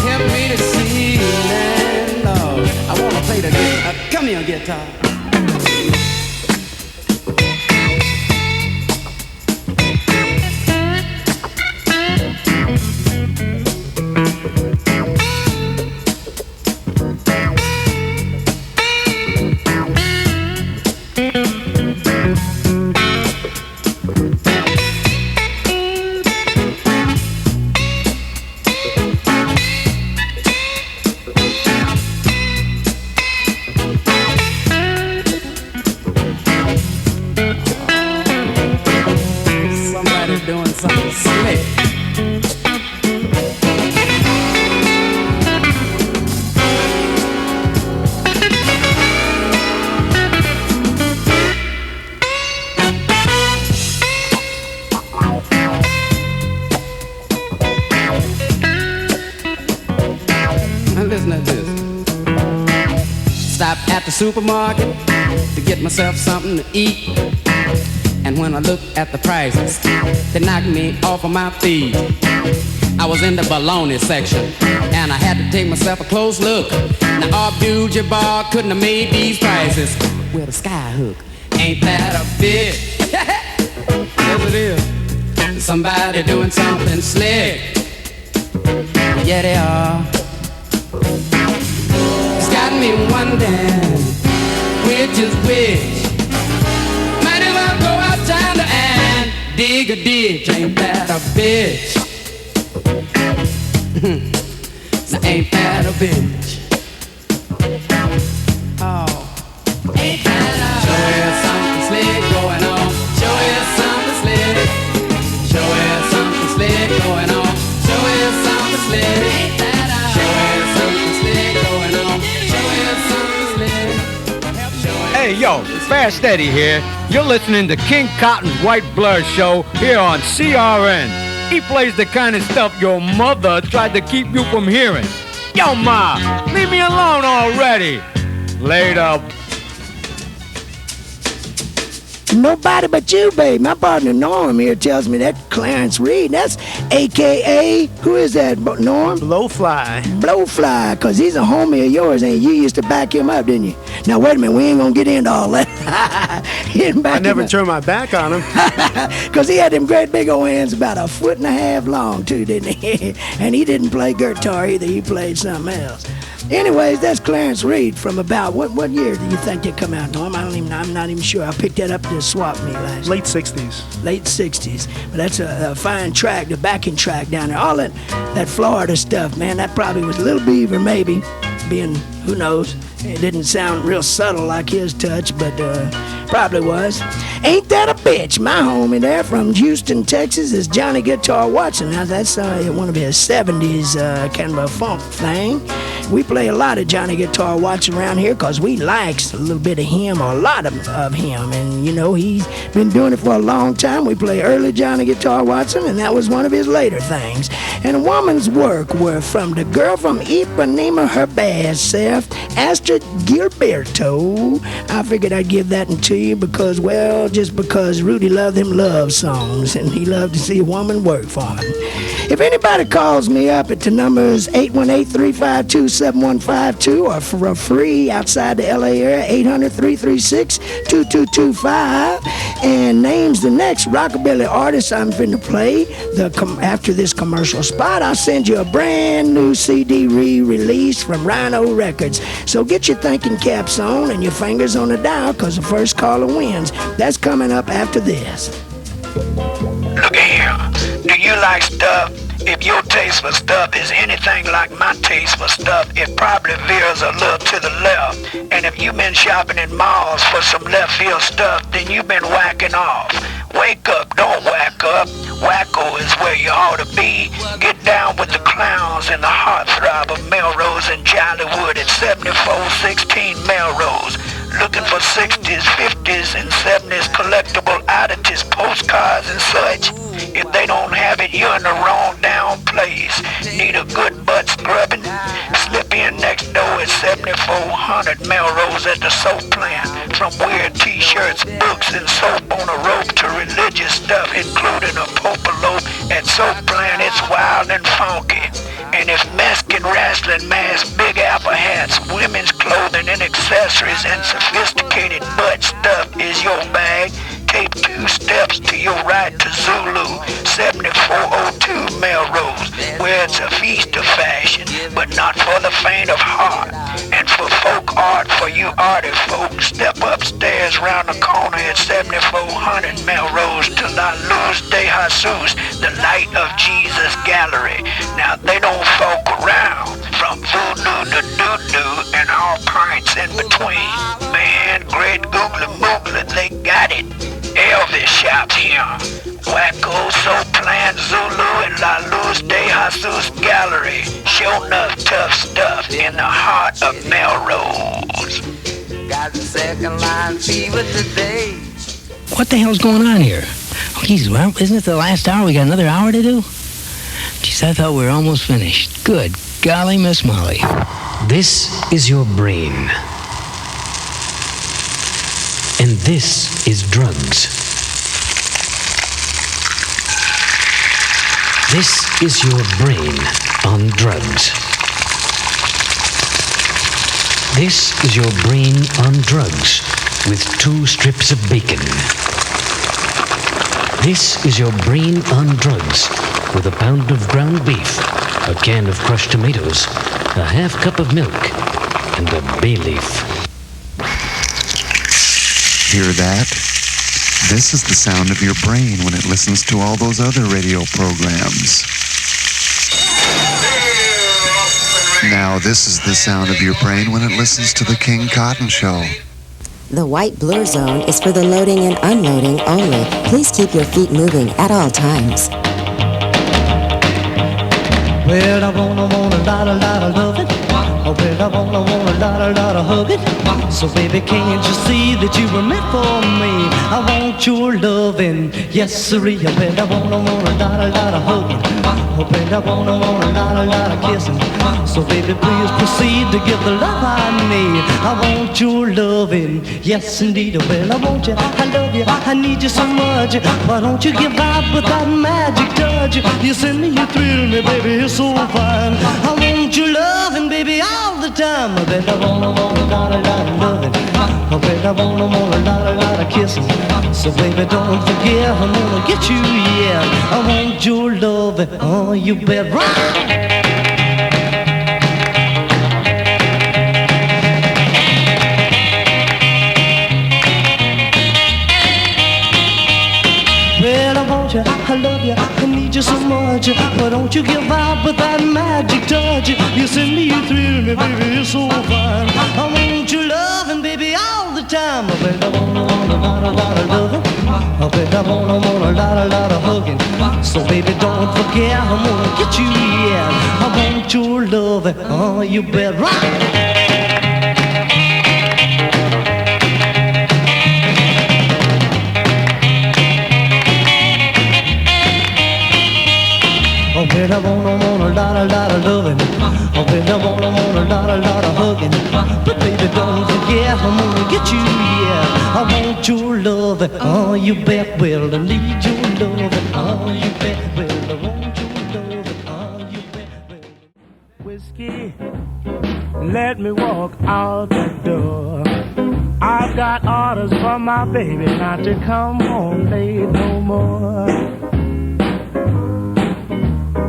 F: help me to see, man, Lord. I wanna play the guitar. Come here, guitar. Doing something slick. Now listen to this. Stop at the supermarket to get myself something to eat. And when I look at the prices, they knocked me off of my feet. I was in the bologna section, and I had to take myself a close look. Now Abdul-Jabbar couldn't have made these prices with a sky hook. Ain't that a bitch? Yes, it is. Somebody doing something slick. Yeah, they are. It's got me wondering which is which. And dig a ditch. Ain't that a bitch? Now ain't that a bitch? Oh, ain't that a show you something slick going on. Show you something slick. Show you something slick going on. Show you something slick. Ain't that a show you something slick going on. Show you something slick.
S: Hey, yo, Fast Eddie here. You're listening to King Cotton's White Blur Show here on CRN. He plays the kind of stuff your mother tried to keep you from hearing. Yo, Ma, leave me alone already. Later.
B: Nobody but you, babe. My partner Norm here tells me that Clarence Reed, that's AKA, who is that, Norm?
T: Blowfly.
B: Blowfly, because he's a homie of yours, and you used to back him up, didn't you? Now, wait a minute, we ain't going to get into all that.
T: I never turned my back on him.
B: Because he had them great big old hands about 1.5 feet long, too, didn't he? And he didn't play guitar either. He played something else. Anyways, that's Clarence Reed from about, what year do you think they come out, Norm? I'm not even sure. I picked that up to swap me last
T: Late 60s.
B: Late 60s. But that's a fine track, the backing track down there. All that Florida stuff, man, that probably was Little Beaver, maybe, being, who knows. It didn't sound real subtle like his touch, but probably was. Ain't that a bitch? My homie there from Houston, Texas is Johnny Guitar Watson. Now, that's one of his 70s kind of a funk thing. We play a lot of Johnny Guitar Watson around here because we likes a little bit of him, or a lot of him. And, you know, he's been doing it for a long time. We play early Johnny Guitar Watson, and that was one of his later things. And a woman's work were from the girl from Ipanema, her bad self, Astrid Gilberto. I figured I'd give that one to you because, well, just because Rudy loved them love songs, and he loved to see a woman work for him. If anybody calls me up at the numbers 818-352-7152 or for free outside the LA area, 800-336-2225, and names the next rockabilly artist I'm finna play after this commercial spot, I'll send you a brand new CD re-release from Rhino Records. So get your thinking caps on and your fingers on the dial, because the first caller wins. That's coming up after this.
U: Look here, do you like stuff? If your taste for stuff is anything like my taste for stuff, it probably veers a little to the left. And if you've been shopping in malls for some left field stuff, then you've been whacking off. Wake up, don't whack up. Wacko is where you ought to be. Get down with the clowns and the heartthrob of Melrose and Jollywood at 7416 Melrose. Looking for 60s, 50s, and 70s collectible oddities, postcards, and such. If they don't have it, you're in the wrong down place. Need a good butt scrubbing? Slip in next door at 7400 Melrose at the soap plant. From weird t-shirts, books, and soap on a rope to religious stuff, including a popolope. At soap plant, it's wild and funky. And if Mexican wrestling masks, Big Apple hats, women's clothing and accessories, and sophisticated butt stuff is your bag, take 2 steps to your right to Zulu, 7402 Melrose, where it's a feast of fashion, but not for the faint of heart. And for folk art, for you arty folks, step upstairs round the corner at 7400 Melrose to La Luz de Jesus, the Light of Jesus Gallery. Now, they don't folk around, from voodoo to doo-doo and all pints in between. Man, great googly-moogly, they got it. Elvis shops here. Wacko, Soap Plant, Zulu, and La Luz de Jesus Gallery. Show enough tough stuff in the heart of Melrose. Got the second line fever today.
V: What the hell's going on here? Oh, geez, well, isn't it the last hour? We got another hour to do? Geez, I thought we were almost finished. Good golly, Miss Molly.
W: This is your brain. And this is drugs. This is your brain on drugs. This is your brain on drugs with 2 strips of bacon. This is your brain on drugs with a pound of ground beef, a can of crushed tomatoes, a half cup of milk, and a bay leaf.
X: Hear that? This is the sound of your brain when it listens to all those other radio programs. Now this is the sound of your brain when it listens to the King Cotton Show.
Y: The white blur zone is for the loading and unloading only. Please keep your feet moving at all times.
F: Well, I wanna lot of loving. Well, I wanna lot of of hugging. So baby, can't you see that you were meant for me? I want your loving, yes sirree. I bet I want a lot of hugging. I bet I want a lot of kissing. So baby, please proceed to give the love I need. I want your loving, yes indeed. Well, I want you, I love you, I need you so much. Why don't you give out with that magic touch? You send me, you thrill me, baby, you're so fine. I want your loving, baby, all the time. I bet I want a lot of loving. I bet I want a lot of kissing. So baby, don't forget, I'm gonna get you, yeah. I want your loving, oh, you bet right. I love you, I need you so much. Why don't you give out with that magic touch? You send me, you thrill me, baby, you're so fine. I want your loving, baby, all the time. I bet I want a lot of loving. I bet I want a lot of hugging. So baby, don't forget, I'm gonna get you, yeah. I want your loving, oh, you bet right. I bet I want a lot of loving. I bet I want a lot of hugging. But baby, don't forget, I'm gonna get you, yeah. I want your loving, oh, you bet will. I need your loving, oh, you bet will. I want your loving, oh, you bet will.
C: Whiskey, let me walk out the door. I've got orders from my baby not to come home late no more.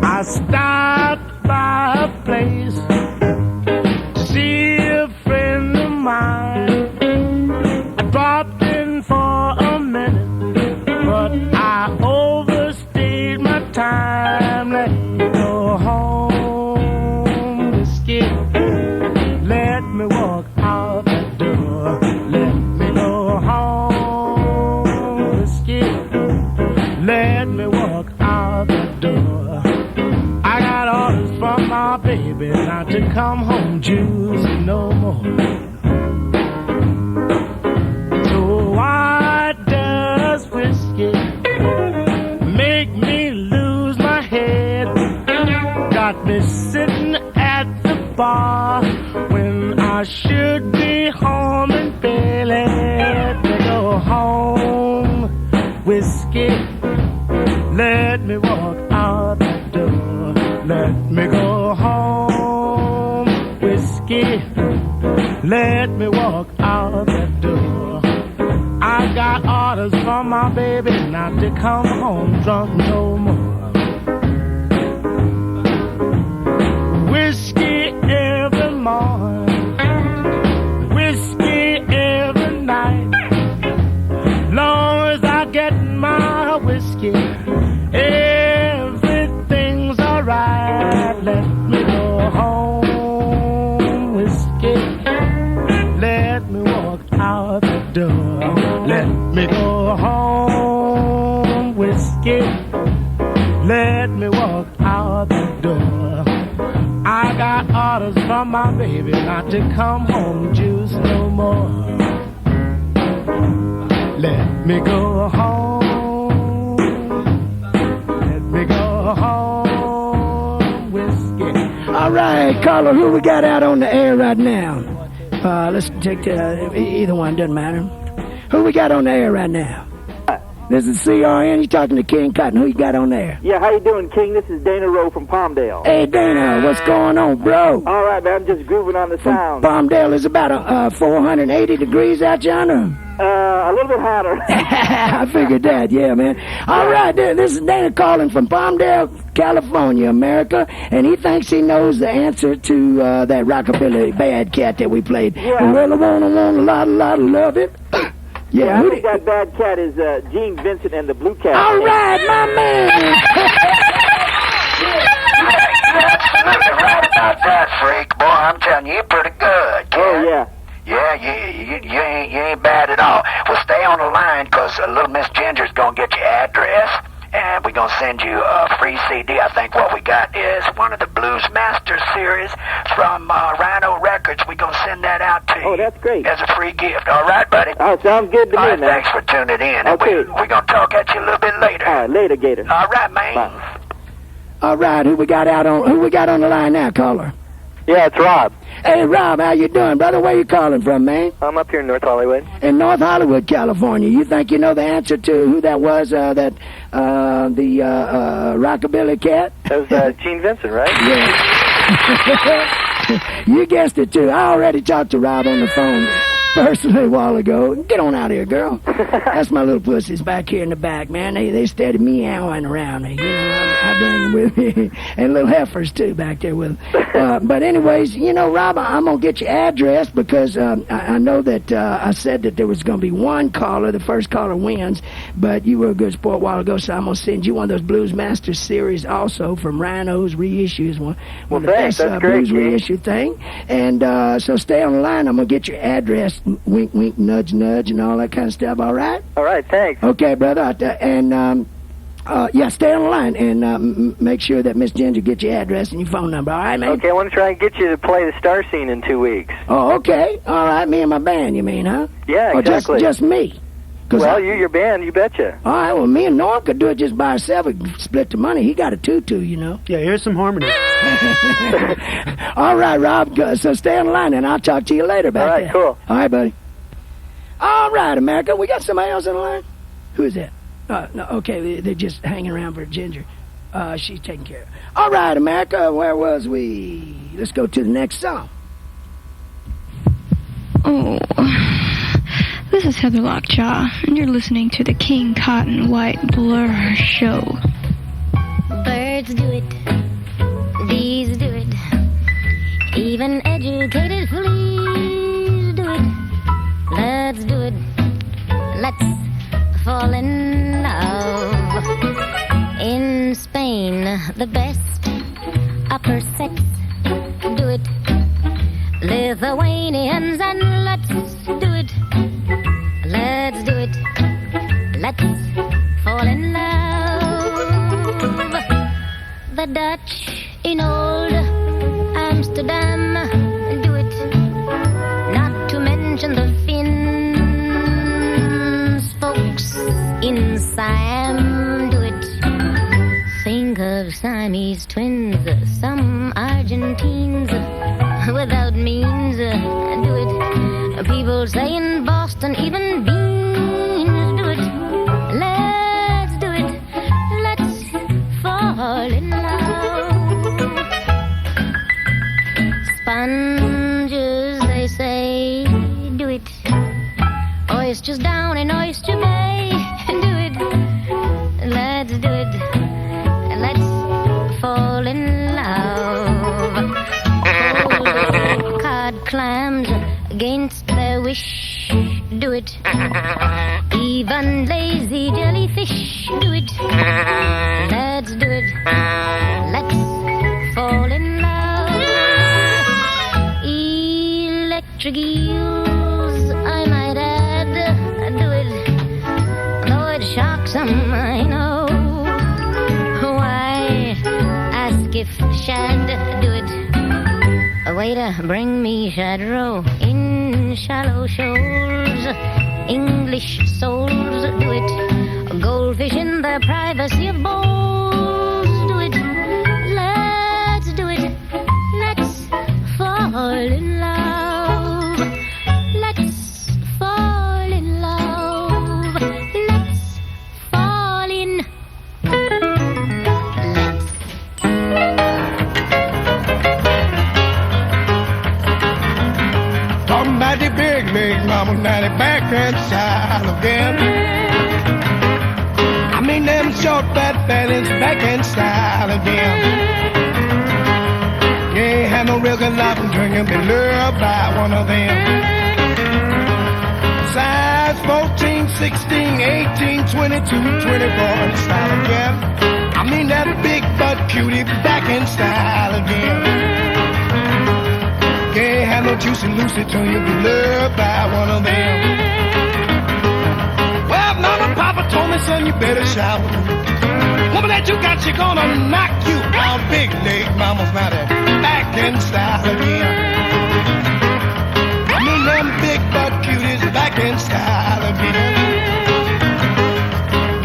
C: I stopped by a place to see a friend of mine. I dropped in for a minute, but I overstayed my time. Let me go home, whiskey. Let me walk out the door. Let me go home, whiskey. Let me walk out the door. From my baby not to come home juicy no more. So why does whiskey make me lose my head? Got me sitting at the bar when I should be home in bed. Let me go home, whiskey. Let me walk out the door. Let me go home, whiskey. Let me walk out the door. I got orders from my baby not to come home drunk no more. Whiskey every morning, whiskey every night. Long as I get my whiskey, everything's alright. Let me go home, whiskey. Let me walk out the door. Let me go home, whiskey. Let me walk out the door. I got orders from my baby not to come home juice no more. Let me go home. Let me go home, whiskey.
B: All right, caller, who we got out on the air right now? Let's take either one, doesn't matter. Who we got on the air right now? This is CRN. You talking to King Cotton. Who you got on there?
D: Yeah, how you doing, King? This is Dana Rowe from Palmdale.
B: Hey, Dana, what's going on, bro?
D: All right, man. I'm just grooving on the sound.
B: Palmdale is about 480 degrees out yonder.
D: A little bit hotter.
B: I figured that, yeah, man. All right, this is Dana calling from Palmdale, California, America, and he thinks he knows the answer to that rockabilly Bad Cat that we played.
D: Yeah.
B: Well, I want a lot of love it.
D: Yeah, I think that Bad Cat is Gene Vincent and the Blue Cat.
B: All right, my man.
U: Absolutely right about that, freak. Boy, I'm telling you, you're pretty good, kid.
D: Oh, yeah.
U: Yeah, you ain't bad at all. Well, stay on the line, because little Miss Ginger's going to get your address, and we're going to send you a free CD. I think what we got is one of the Blues Masters series from Rhino Records. We're going to send that out to you.
D: Oh, that's great.
U: As a free gift. All right, buddy?
D: Oh, sounds good to
U: All
D: me,
U: right,
D: man.
U: thanks for tuning in.
D: Okay.
U: We're going to talk at you a little bit later.
D: All right, later, Gator.
U: All right, man.
D: Bye.
B: All right, who we got on the line now, caller?
E: Yeah, it's Rob.
B: Hey, Rob, how you doing, brother? Where you calling from, man?
E: I'm up here in North Hollywood.
B: In North Hollywood, California. You think you know the answer to who that was, the rockabilly cat?
E: That was Gene Vincent, right?
B: Yeah. You guessed it, too. I already talked to Rob on the phone personally a while ago. Get on out here, girl. That's my little pussies back here in the back, man. They steady meowing around me. You know, I bring them with me. And little heifers, too, back there with them. But anyways, you know, Rob, I'm going to get your address because I know that I said that there was going to be one caller. The first caller wins. But you were a good sport a while ago, so I'm going to send you one of those Blues Masters series also from Rhino's reissues. One of the
E: thanks.
B: best
E: That's great,
B: blues reissue thing. And so stay on the line. I'm going to get your address. Wink, wink, nudge, nudge, and all that kind of stuff. All right?
E: All right, thanks.
B: Okay, brother. And, yeah, stay on the line and make sure that Miss Ginger gets your address and your phone number. All right, man?
E: Okay, I want to try and get you to play the Star Scene in 2 weeks.
B: Oh, okay. All right, me and my band, you mean, huh?
E: Yeah,
B: or
E: exactly.
B: just me?
E: Well, your band, you betcha.
B: All right, well, me and Norm could do it just by ourselves. We could split the money. He got a tutu, you know.
T: Yeah, here's some harmony.
B: All right, Rob. So stay on the line, and I'll talk to you later about that.
E: All right, cool.
B: All right, buddy. All right, America. We got somebody else on the line? Who is that? No, okay, they're just hanging around for Ginger. She's taking care of it. All right, America. Where was we? Let's go to the next song.
G: Oh, this is Heather Lockjaw, and you're listening to the King Cotton White Blur Show.
H: Birds do it, bees do it, even educated fleas do it. Let's do it, let's fall in love. In Spain, the best upper sex do it. Lithuanians, and let's do it. Let's do it. Let's fall in love. The Dutch in old Amsterdam do it. Not to mention the Finns, folks in Siam do it. Think of Siamese twins, some Argentines without means do it. People say in Boston, even beans do it. Let's do it. Let's fall in love. Sponges, they say, do it. Oysters down in Oyster Bay, do it. Let's do it. Let's fall in love. Cod clams against their wish, do it. Even lazy jellyfish, do it. Let's do it. Let's fall in love. Electric eels, I might add, do it. Though it shocks them, I know. Why ask if shad do it? A waiter, bring me shad roe in shallow shoals. English souls do it. Goldfish in the privacy of bowls do it. Let's do it. Let's fall in love. Let's fall in love. Let's fall in.
I: Talking about the big leg mama, now they back and side again. I mean them short fat bellies back and style again. You ain't had no real good life until you been lured by one of them. Size 14, 16, 18, 22, 24 style again. I mean that big butt cutie back in style again. You ain't had no juicy Lucy till you be loved by one of them. Well, Mama, Papa told me, son, you better shout. Woman that you got, she gonna knock you out. Big leg mama's not that back in style again. I mean them in style again.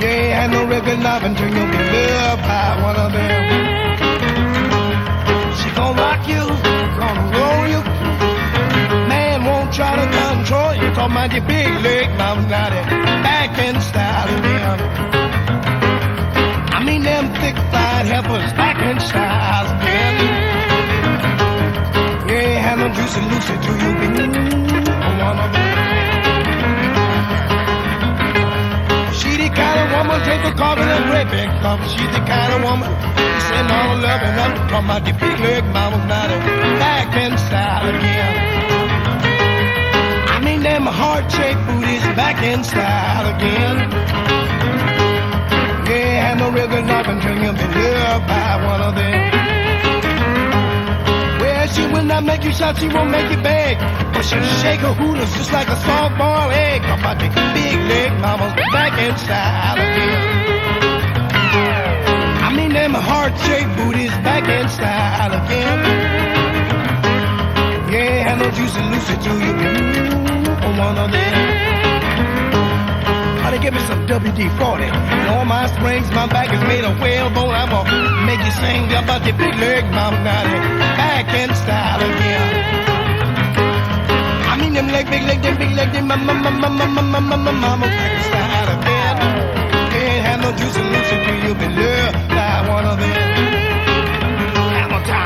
I: You ain't had no record love until you'll be loved by one of them. She gonna rock you, gonna roll you. Man won't try to control you. Talking about your big leg, mama, now they back in style again. I mean them thick-thighed heifers back in style again. You ain't had no juicy Lucy till you be one of them. She the kind of woman drink a coffee and great big cup. She's the kind of woman who send all the loving up. Talking about the big leg mama, now they back in style again. I mean them heart-shaped booties back in style again. You ain't had no real good love until you been loved by one of them. Well, she will not make you shout, she won't make you beg, but she'll shake her hooters just like a softball egg. Talk about the big leg mamas back in style again. I mean them heart-shaped booties back in style again. You ain't had no juicy Lucy till you been one of them. Honey, give me some WD-40. And all my springs, my back is made of whalebone. I'm gonna make you sing about the big leg mama, now they back in style again. I mean them leg, big leg, them mama, back in style again. You ain't had no juicy Lucy till you been loved by one of them. Have no time.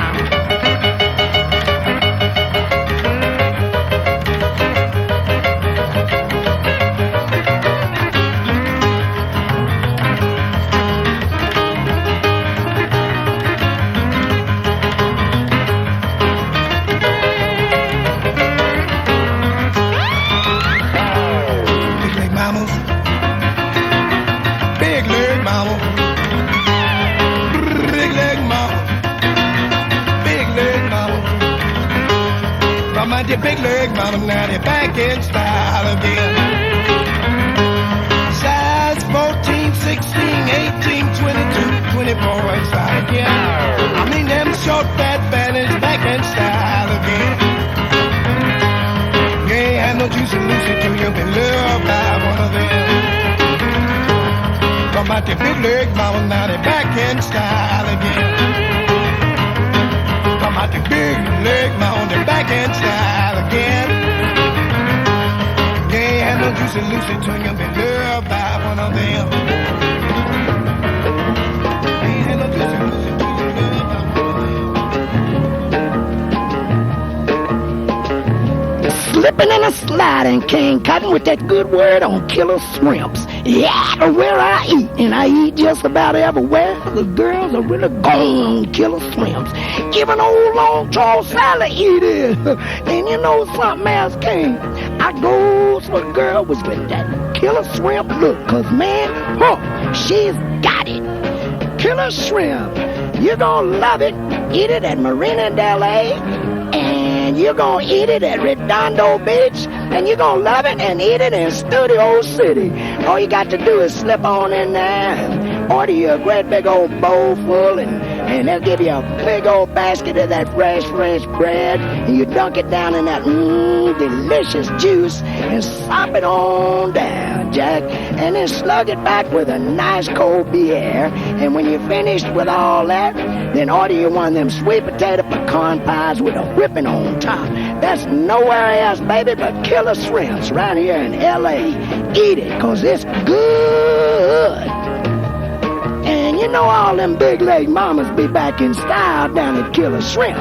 I: The big leg mama, now they back in style again. Size 14, 16, 18, 22, 24 in style again. I mean them short fat fannies back in style again. You ain't had no juicy Lucy till you been loved by one of them. Talking about the big leg mama, now they back in style again. Talking about the big leg mama, they back in style again. You ain't had no juicy Lucy till you been loved by one of them. You ain't had no juicy Lucy till you been loved by one of them.
B: Slipping and a sliding, King Cotton, with that good word on killer shrimps. Yeah, where I eat, and I eat just about everywhere. The girls are really gone killer shrimps. Even old long Charles Sally eat it. And you know something else, King? I goes for a girl with that killer shrimp look, 'cause man, she's got it. Killer shrimp, you're gonna love it. Eat it at Marina Del A, and you're gonna eat it at Redondo Beach, and you're gonna love it and eat it in Studio City. All you got to do is slip on in there and order you a great big old bowl full, and they'll give you a big old basket of that fresh bread, and you dunk it down in that delicious juice and sop it on down, Jack, and then slug it back with a nice cold beer. And when you're finished with all that, then order you one of them sweet potato pecan pies with a whipping on top. That's nowhere else, baby, but killer shrimps right here in L.A. Eat it, 'cause it's good. And you know all them big leg mamas be back in style down at Killer Shrimp.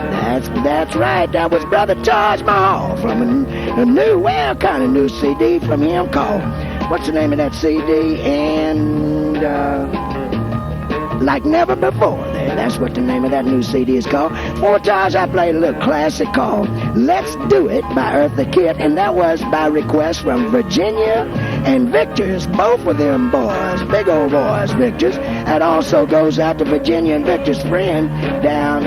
B: That's right. That was Brother Taj Mahal from a new CD from him called, what's the name of that CD? And Like Never Before. That's what the name of that new CD is called. 4 times I played a little classic called Let's Do It by Eartha Kitt, and that was by request from Virginia and Victor's, both of them boys, big old boys, Victor's. That also goes out to Virginia and Victor's friend down,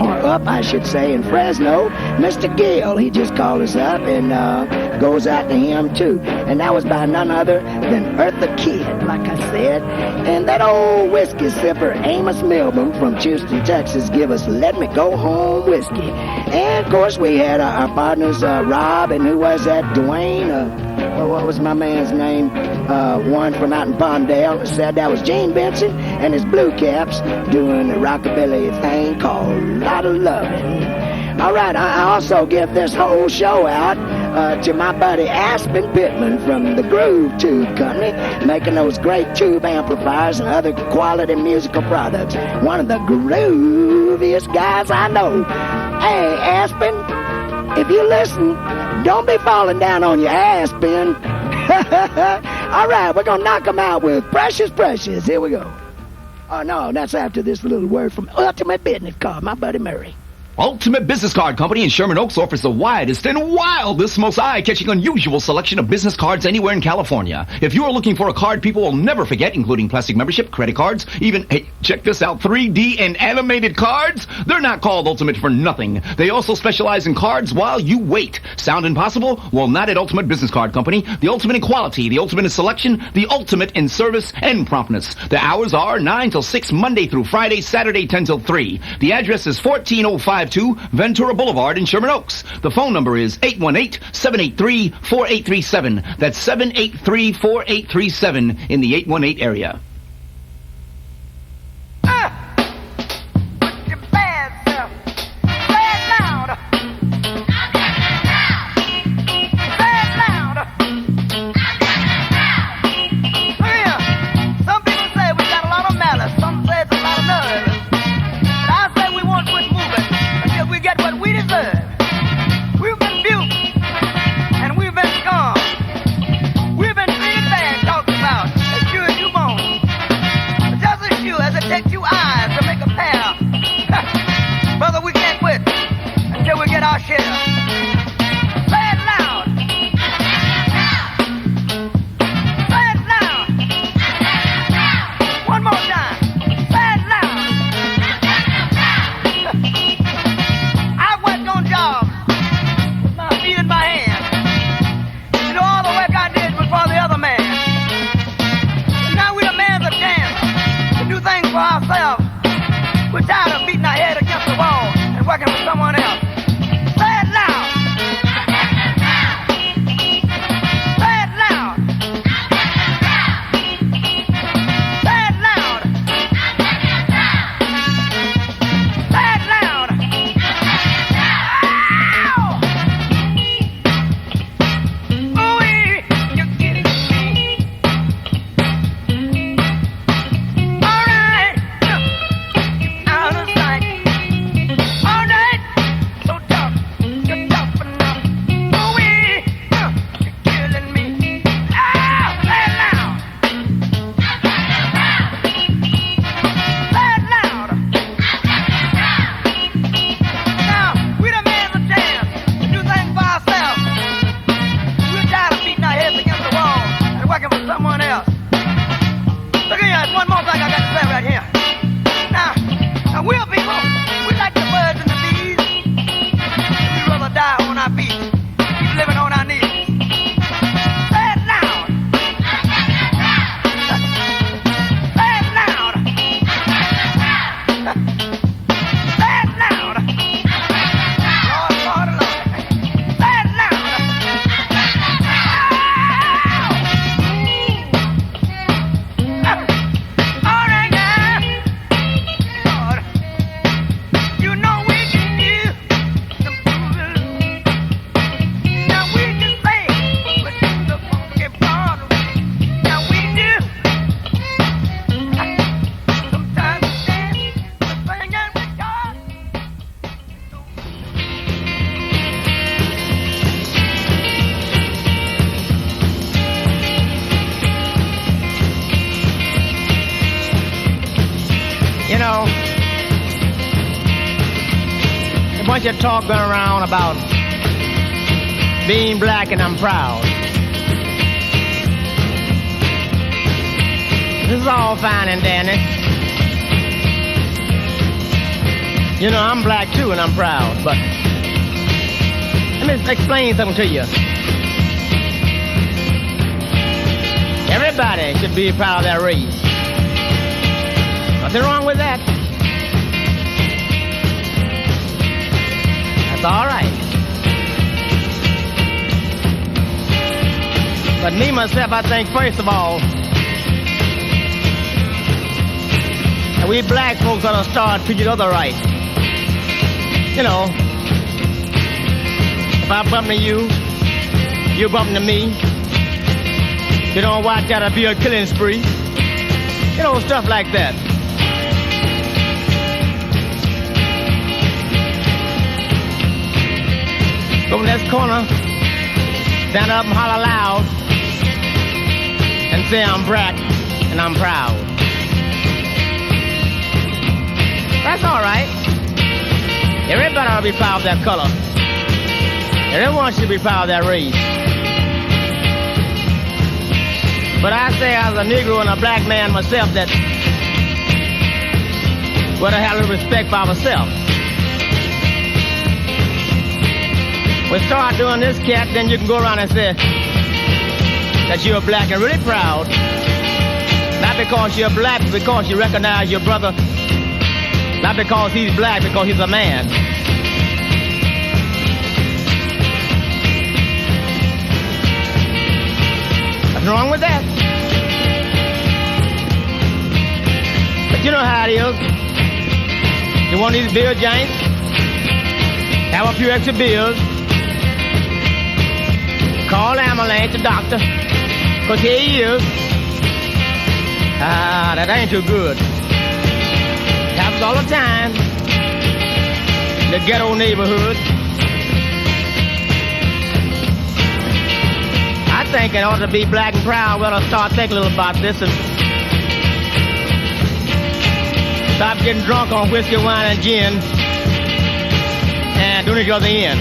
B: or up, I should say, in Fresno, Mr. Gill. He just called us up, and goes out to him too. And that was by none other than Eartha Kitt, like I said. And that old whiskey sipper Amos Milburn from Houston, Texas, give us Let Me Go Home whiskey. And of course we had our partners Rob, and who was that? Dwayne. What was my man's name? One from out in Palmdale said that was Gene Benson and his Blue Caps doing a rockabilly thing called Lot of Lovin'. All right, I also give this whole show out to my buddy Aspen Pittman from the Groove Tube Company, making those great tube amplifiers and other quality musical products. One of the grooviest guys I know. Hey, Aspen, if you listen, don't be falling down on your ass, Ben. All right, we're going to knock them out with Precious Precious. Here we go. Oh, no, that's after this little word from Ultimate Business Card, my buddy Murray.
J: Ultimate Business Card Company in Sherman Oaks offers the widest and wildest, most eye-catching, unusual selection of business cards anywhere in California. If you are looking for a card people will never forget, including plastic membership, credit cards, even, hey, check this out, 3D and animated cards, they're not called Ultimate for nothing. They also specialize in cards while you wait. Sound impossible? Well, not at Ultimate Business Card Company. The ultimate in quality, the ultimate in selection, the ultimate in service and promptness. The hours are 9 till 6, Monday through Friday, Saturday 10 till 3. The address is 14052 Ventura Boulevard in Sherman Oaks. The phone number is 818-783-4837. That's 783-4837 in the 818 area.
L: bunch of talk going around about being black and I'm proud. This is all fine and dandy. You know, I'm black too and I'm proud, but let me explain something to you. Everybody should be proud of their race. Nothing wrong with that. That's all right. But me, myself, I think, first of all, that we black folks ought to start treating others right. You know, if I bump into you, you bump into me. You don't watch out to be a killing spree. You know, stuff like that. Go in this corner, stand up and holler loud, and say I'm black and I'm proud. That's all right. Everybody ought to be proud of their color. Everyone should be proud of their race. But I say as a Negro and a black man myself that we ought to have a little respect for ourselves. We start doing this, cat, then you can go around and say that you're black and really proud. Not because you're black, but because you recognize your brother. Not because he's black, because he's a man. Nothing wrong with that. But you know how it is. You want these beer giants? Have a few extra beers. Call the ambulance, the doctor. Because here he is. That ain't too good. Happens all the time. In the ghetto neighborhood. I think in order to be black and proud, we ought to start thinking a little about this and stop getting drunk on whiskey, wine, and gin and doing each other in.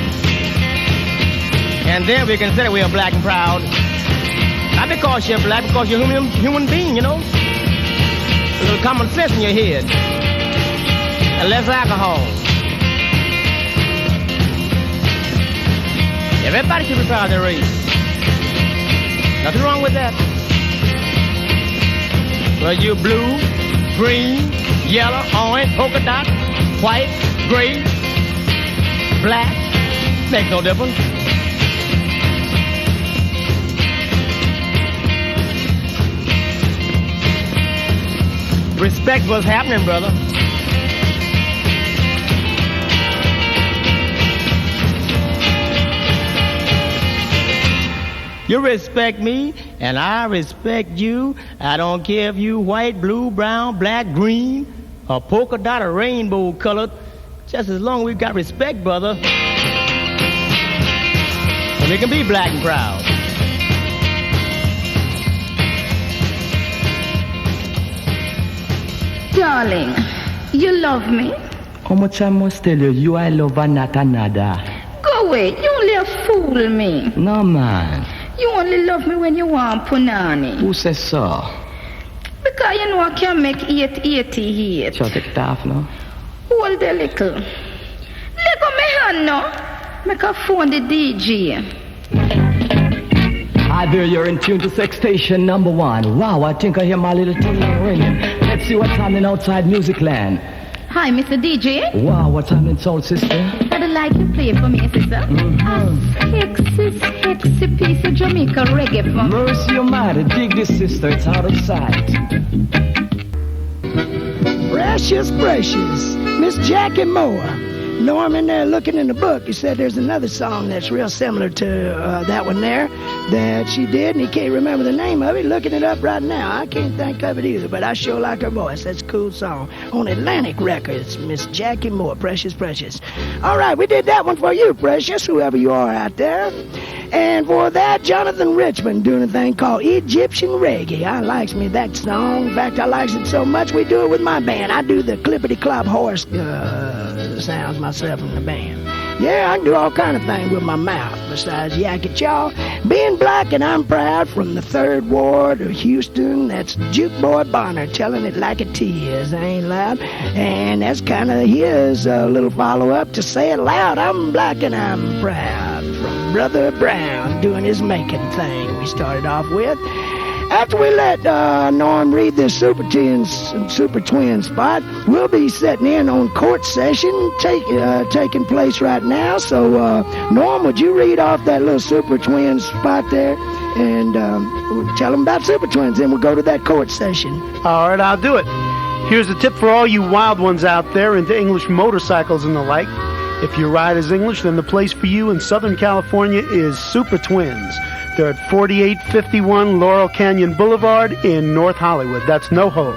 L: And then we can say we are black and proud. Not because you're black, because you're a human being, you know. A little common sense in your head. And less alcohol. Everybody should be proud of their race. Nothing wrong with that. Whether you're blue, green, yellow, orange, polka dot, white, gray, black, makes no difference. Respect what's happening, brother. You respect me, and I respect you. I don't care if you white, blue, brown, black, green, or polka dot or rainbow colored. Just as long as we've got respect, brother, and we can be black and proud.
M: Darling, you love me?
N: How much I must tell you, you I love and not another.
M: Go away, you only fool me.
N: No, man.
M: You only love me when you want punani.
N: Who says so?
M: Because you know I can make 888.
N: Shall I take it off now?
M: Hold the little. Let go my hand now. Make a phone the DJ.
N: Hi there, you're in tune to Sex Station number 1. Wow, I think I hear my little tongue ringing. Let's see what's happening outside Music Land.
M: Hi, Mr. DJ.
N: Wow, what's happening, soul sister?
M: I'd like you play for me, sister. Sexy piece of Jamaica reggae for me.
N: Mercy Almighty, dig this, sister, it's out of sight.
B: Precious, Miss Jackie Moore. Norman, there looking in the book, he said there's another song that's real similar to that one there that she did, and he can't remember the name of it. Looking it up right now. I can't think of it either, but I sure like her voice. That's a cool song. On Atlantic Records, Miss Jackie Moore, Precious. All right, we did that one for you, Precious, whoever you are out there. And for that, Jonathan Richmond doing a thing called Egyptian Reggae. I likes me that song. In fact, I likes it so much we do it with my band. I do the clippity-clop horse sounds myself in the band. Yeah, I can do all kind of things with my mouth besides yak at y'all. Being black and I'm proud from the 3rd Ward of Houston, that's Juke Boy Bonner telling it like it is. I ain't loud. And that's kind of his little follow-up to Say It Loud. I'm black and I'm proud from Brother Brown doing his making thing we started off with. after we let Norm read this Super Twin spot, we'll be setting in on court session taking place right now. So, Norm, would you read off that little Super Twin spot there and tell them about Super Twins, then we'll go to that court session.
T: All right, I'll do it. Here's a tip for all you wild ones out there into English motorcycles and the like. If your ride is English, then the place for you in Southern California is Super Twins. They're at 4851 Laurel Canyon Boulevard in North Hollywood. That's NoHo.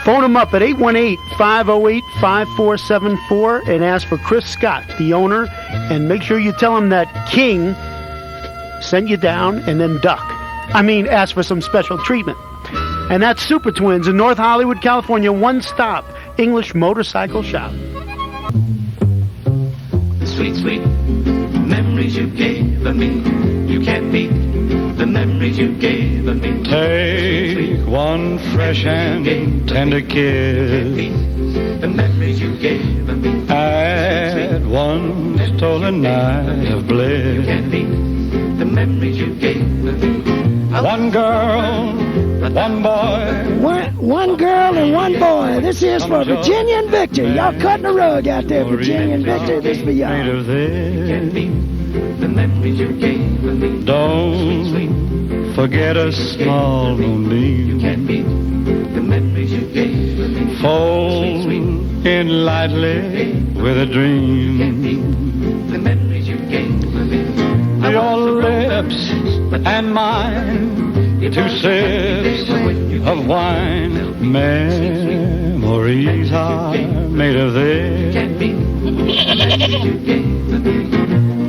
T: Phone them up at 818-508-5474 and ask for Chris Scott, the owner, and make sure you tell him that King sent you down and then ask for some special treatment. And that's Super Twins in North Hollywood, California, one-stop English motorcycle shop.
A: Sweet, sweet memories you gave me. You can't beat the memories you gave me.
K: Take one fresh and tender kiss.
A: The memories you gave me.
K: Add one stolen night of bliss.
A: You can't beat the memories you gave me.
K: One girl, one boy.
B: One girl and one boy. This is for Virginia and Victor. Y'all cutting a rug out there, Virginia and Victor. This for y'all.
A: The memories you gave me.
K: Don't forget a small moonbeam.
A: You can't beat the memories you gave me.
K: Fold in lightly with a dream.
A: The memories you gave me.
K: Your lips and mine, two sips of wine. Memories are made of this.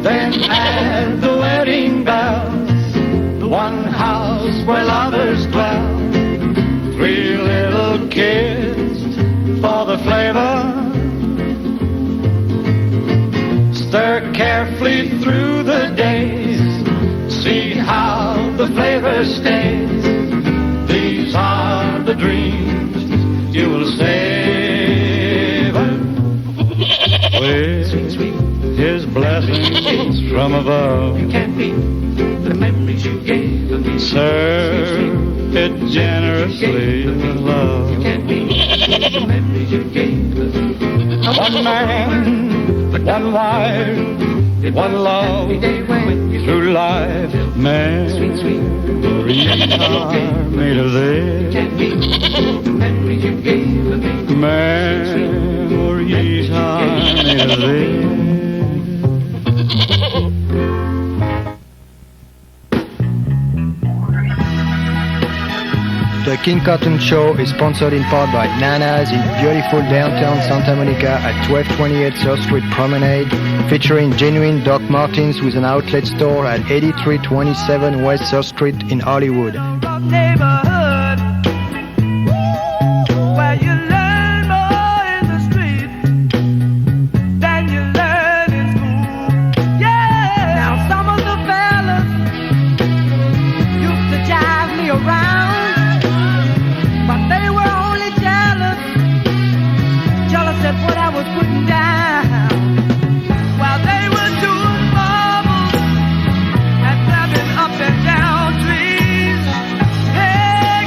K: Then at the wedding bells, one house where lovers dwell. 3 little kids for the flavor. Stir carefully through the days. See how the flavor stays. These are the dreams you will savor with His blessings from above.
A: You can't beat the memories you gave me.
K: Serve it generously with love.
A: You can't beat the memories you gave me.
K: One man, one wife, one love, through life, memories are made of this. Memories are made of this.
O: The King Cotton Show is sponsored in part by Nana's in beautiful downtown Santa Monica at 1228 South Street Promenade, featuring genuine Doc Martens with an outlet store at 8327 West South Street in Hollywood.
C: Neighborhood where you learn more in the street than you learn in school. Yeah. Now some of the fellas used to jive me around. What I was putting down while they were doing marbles and climbing up and down trees. Hey,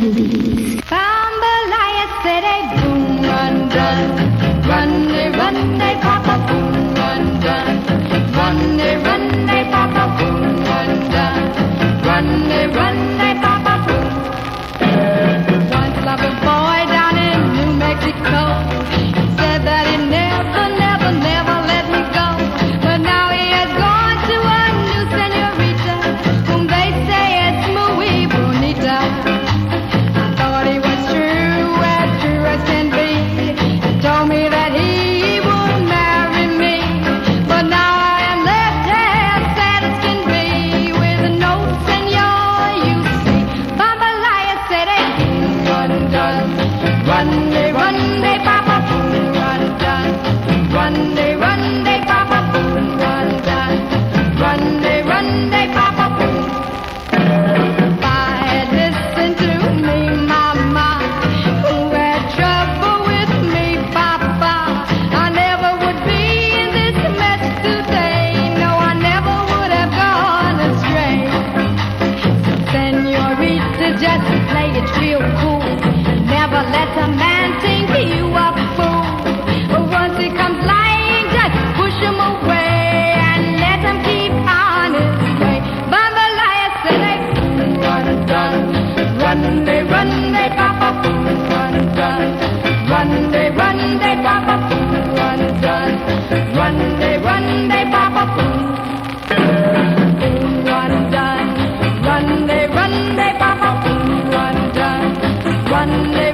G: oldies.
M: Jambalaya City, boom, run, dun. Run, they, papa, boom, run, dun. Run, they, papa, boom, run, dun. Run, they, papa, boom. Once loved a boy down in New Mexico. Said that he never let me go. But now he has gone to a new senorita, whom they say is muy bonita. I thought he was true as can be. He told me that he would marry me. But now I am left as sad as can be, with no senor, you see. Jambalaya said, hey, run, dun. Run, they, papa, boom, run, dun. Run, they, papa, boom, run, dun. Run, they, papa, boom. If I had listened to me, mama, who had trouble with me, papa, I never would be in this mess today. No, I never would have gone astray. Senorita, just play it real cool. Never let a man think you a fool. But once he comes lying, just push him away and let him keep on his way. Jambalaya said, hey, run, dun. Run, they, papa, boom, run, dun. Run, they, papa, boom, run, dun. Run, they, papa, boom. Boom, run, dun. Run, they, papa, boom, run, dun. Run, they,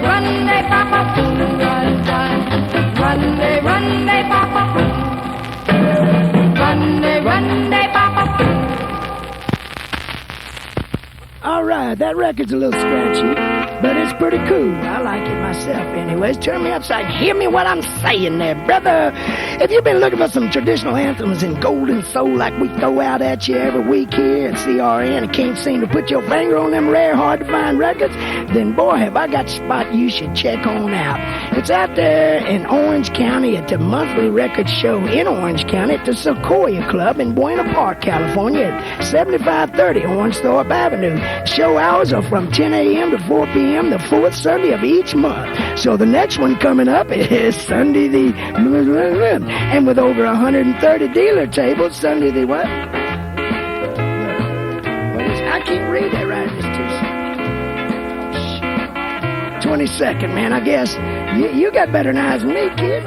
M: papa, boom, run, dun. Run, they, papa, boom. Run, they, papa, boom.
B: All right, that record's a little scratchy, but it's pretty cool. I like it myself anyways. Turn me upside. Hear me what I'm saying there, brother. If you've been looking for some traditional anthems in gold and soul like we throw out at you every week here at CRN and can't seem to put your finger on them rare, hard-to-find records, then boy, have I got a spot you should check on out. It's out there in Orange County at the monthly record show in Orange County at the Sequoia Club in Buena Park, California at 7530 Orangethorpe Avenue. Show hours are from 10 a.m. to 4 p.m. the fourth Sunday of each month. So the next one coming up is Sunday the... And with over 130 dealer tables, Sunday the what? What is... I can't read that right. It's 22nd, man. I guess you got better eyes than me, kid.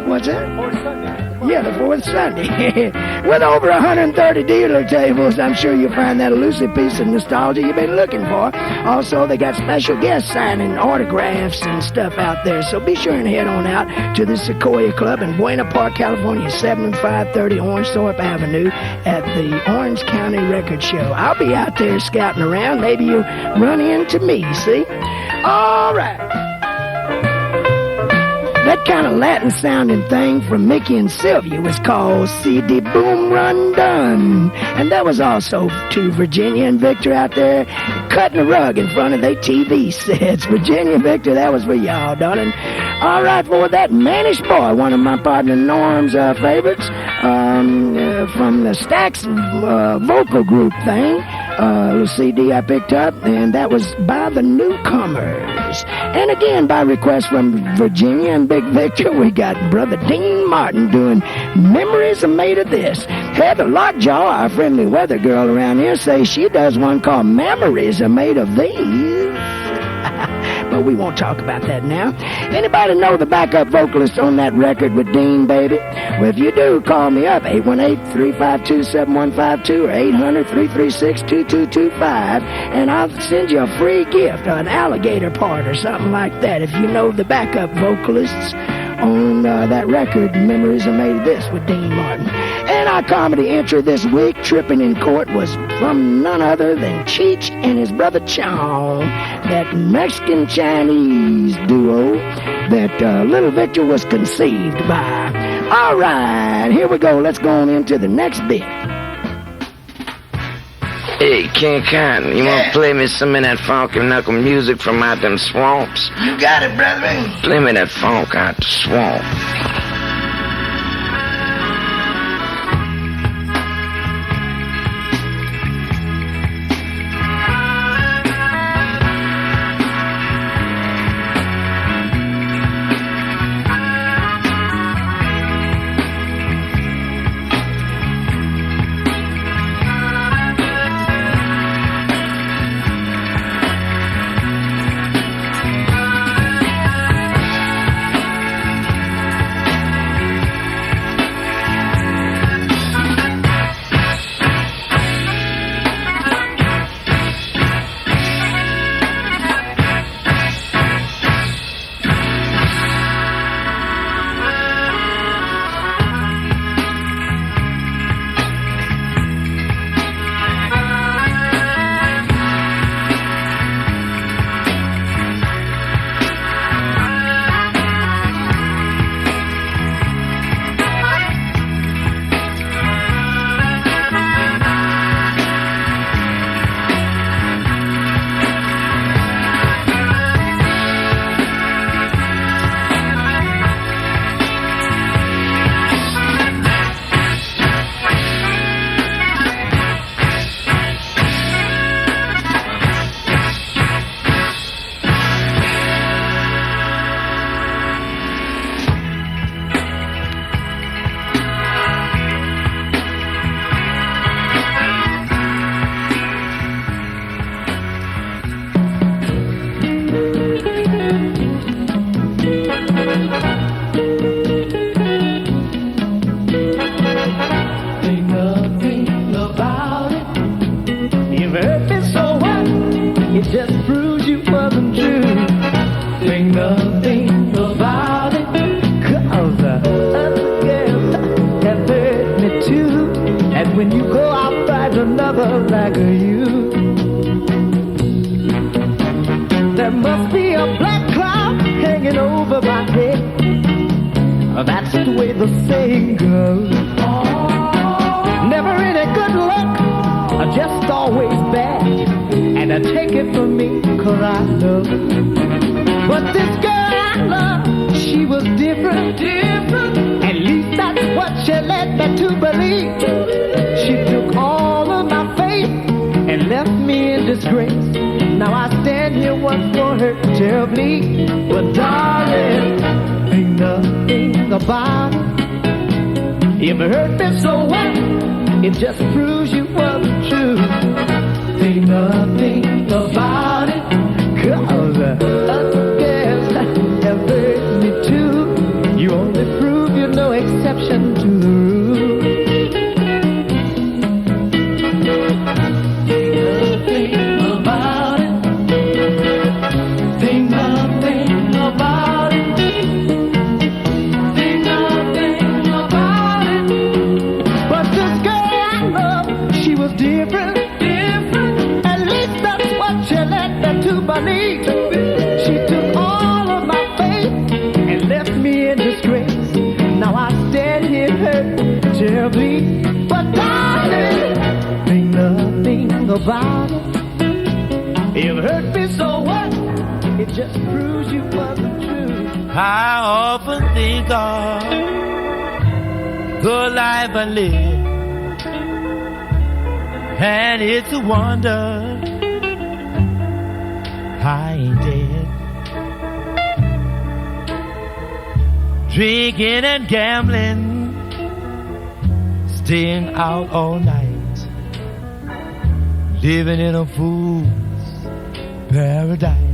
B: What's that? Fourth Sunday. Yeah, the fourth Sunday. With over 130 dealer tables, I'm sure you'll find that elusive piece of nostalgia you've been looking for. Also, they got special guests signing autographs and stuff out there. So be sure and head on out to the Sequoia Club in Buena Park, California, 7530 Orangethorpe Avenue at the Orange County Record Show. I'll be out there scouting around. Maybe you'll run into me, see? All right. That kind of Latin-sounding thing from Mickey and Sylvia was called CD Boom Run Dun. And that was also to Virginia and Victor out there cutting a rug in front of their TV sets. Virginia and Victor, that was for y'all, darling. All right, for that Mannish Boy, one of my partner Norm's favorites, from the Stax vocal group thing, little CD I picked up, and that was by the Newcomers. And again, by request from Virginia and Big Victor, we got Brother Dean Martin doing Memories Are Made of This. Heather Lockjaw, our friendly weather girl around here, says she does one called Memories Are Made of These. But we won't talk about that now. Anybody know the backup vocalist on that record with Dean, baby? Well, if you do, call me up, 818-352-7152 or 800-336-2225, and I'll send you a free gift, an alligator part or something like that, if you know the backup vocalists on that record, Memories Are Made of This with Dean Martin. And our comedy entry this week, Tripping in Court, was from none other than Cheech and his brother Chong, that Mexican-Chinese duo that Little Victor was conceived by. All right, here we go. Let's go on into the next bit.
P: Hey, King Cotton, you want to play me some of that funky knuckle music from out them swamps?
I: You got it, brother.
P: Play me that funk out the swamp.
N: just proves you wasn't true. Think nothing about it, 'cause other girls have hurt me too. And when you go out, find another like you. There must be a black cloud hanging over my head. That's the way the saying goes. Never any good luck, just always bad. And I take it from me, 'cause I know. But this girl I love, she was different. At least that's what she led me to believe. She took all of my faith and left me in disgrace. Now I stand here once more hurt terribly. But darling, ain't nothing about it. If it hurt me so what? It just proves you wasn't true. Ain't nothing about it, 'cause other girls have hurt me too. You only prove you're no exception to the rule. Ain't nothing about it. Ain't nothing about it. Ain't nothing about it. But this girl I love, she was different. At least that's what she led me to believe. She took all of my faith and left me in disgrace. Now I stand here hurt terribly. But darling, ain't nothing about it. If it hurt me so what? It just proves you wasn't true.
C: I often think of the life I live, and it's a wonder I ain't dead. Drinking and gambling, staying out all night, living in a fool's paradise.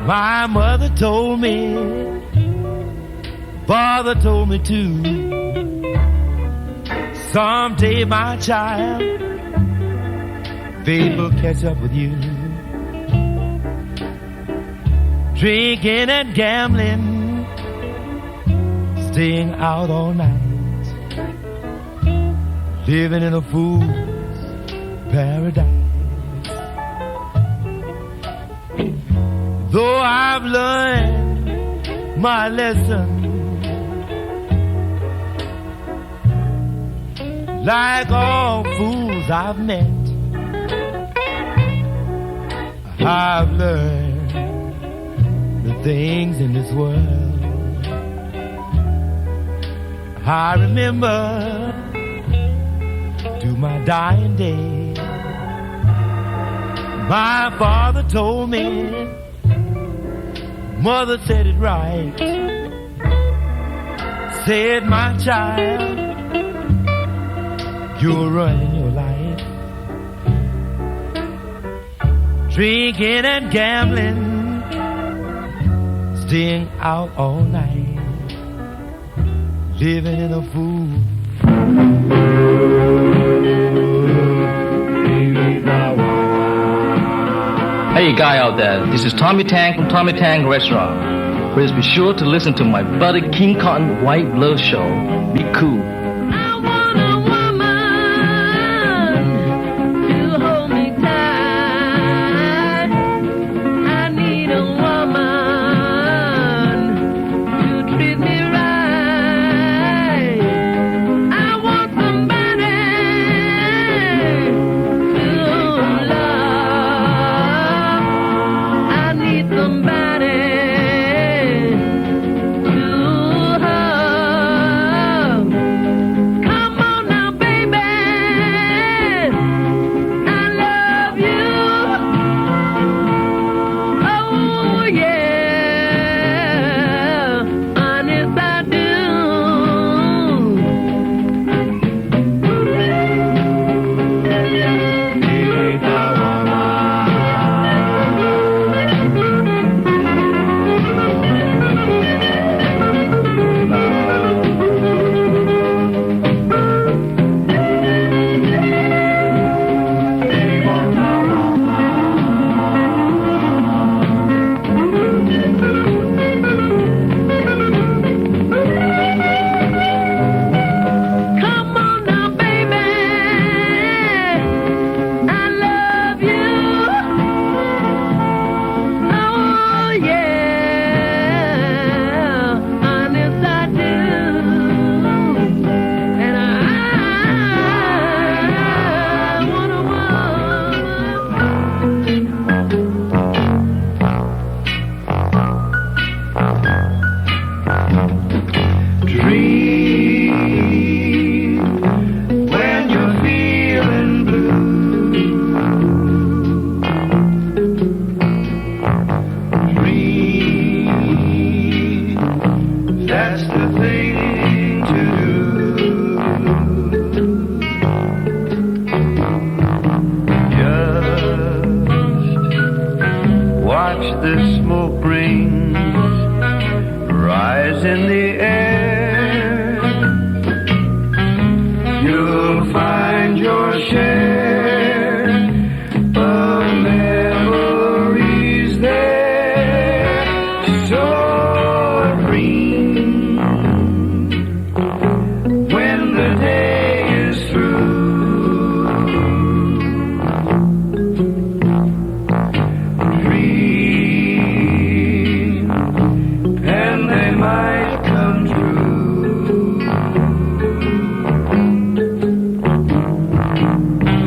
C: My mother told me, father told me too, someday my child, fate will catch up with you. Drinking and gambling, staying out all night, living in a fool's paradise. Though I've learned my lesson, like all fools I've met, I've learned the things in this world. I remember to my dying day, my father told me, mother said it right, said my child, you're running your life, drinking and gambling, staying out all night, living in a fool.
Q: Hey, guy out there, this is Tommy Tang from Tommy Tang Restaurant. Please be sure to listen to my buddy King Cotton White Blood Show. Be cool.
A: this smoke brings rise in the air. You'll find your share of memories there, so green. When the day is through, dream, and they might come true.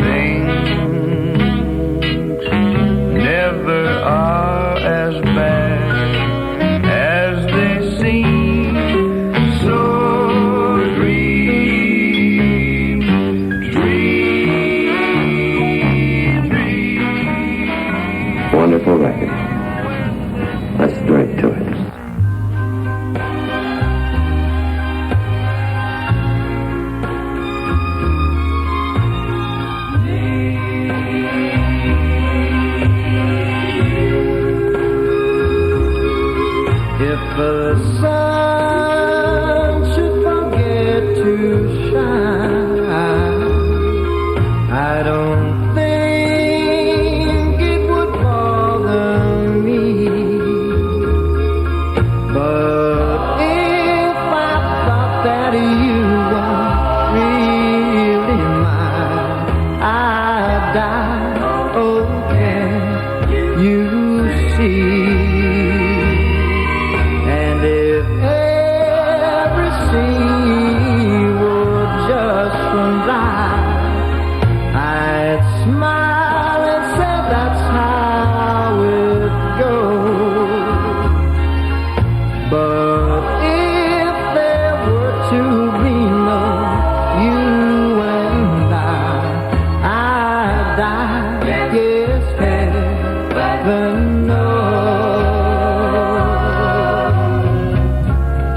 A: Things never are as bad as they seem, so dream, dream, dream.
R: Wonderful record. Let's straight to it.
N: If the sun should forget to shine, I don't think it would bother me. But if I thought that you were really mine, I'd die. Oh, can you see? And if every sea would just run by, I'd smile and say that's how it goes. But if there were to be no you and I'd die. Yes, heaven knows.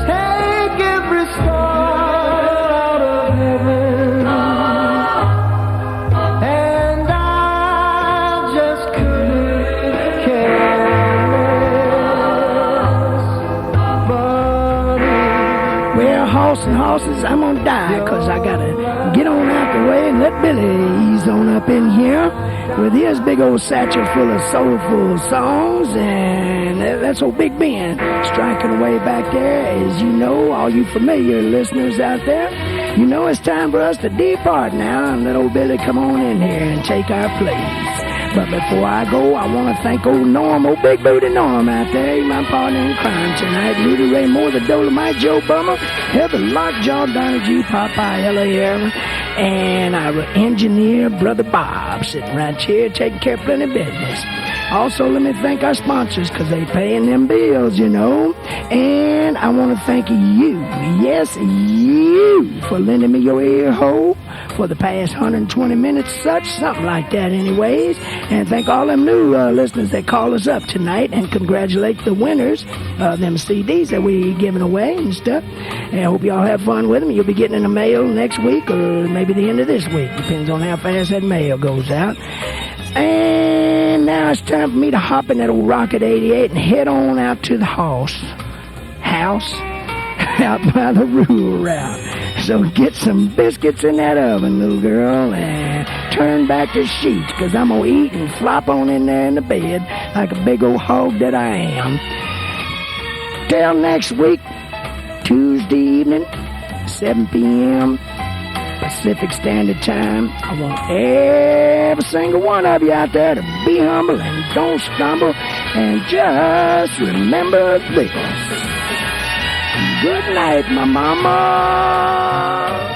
N: Take every star out of heaven, and I just couldn't care less. But
B: Well, horse and horses, I'm gonna die, 'cause I gotta get on out the way and let Billy ease on up in here with his big old satchel full of soulful songs, and that's old Big Ben striking away back there. As you know, all you familiar listeners out there, you know it's time for us to depart now and let old Billy come on in here and take our place. But before I go, I want to thank old Norm, old Big Booty Norm out there. He's my partner in crime tonight. Rudy Ray Moore, the Dolomite, Joe Bummer, Heather Lockjaw, Donnie G, Popeye, Ella Aaron, and our engineer, Brother Bob, sitting right here taking care of plenty of business. Also, let me thank our sponsors, because they paying them bills, you know. And I want to thank you, yes, you, for lending me your ear hole for the past 120 minutes, something like that anyways. And thank all them new listeners that call us up tonight, and congratulate the winners of them CDs that we giving away and stuff. And I hope y'all have fun with them. You'll be getting in the mail next week, or maybe the end of this week. Depends on how fast that mail goes out. And now it's time for me to hop in that old Rocket 88 and head on out to the house out by the rural route. So get some biscuits in that oven, little girl, and turn back the sheets, 'cause I'm gonna eat and flop on in there in the bed like a big old hog that I am. Till next week, Tuesday evening, 7 p.m. Pacific Standard Time. I want every single one of you out there to be humble and don't stumble, and just remember this. Good night, my mama.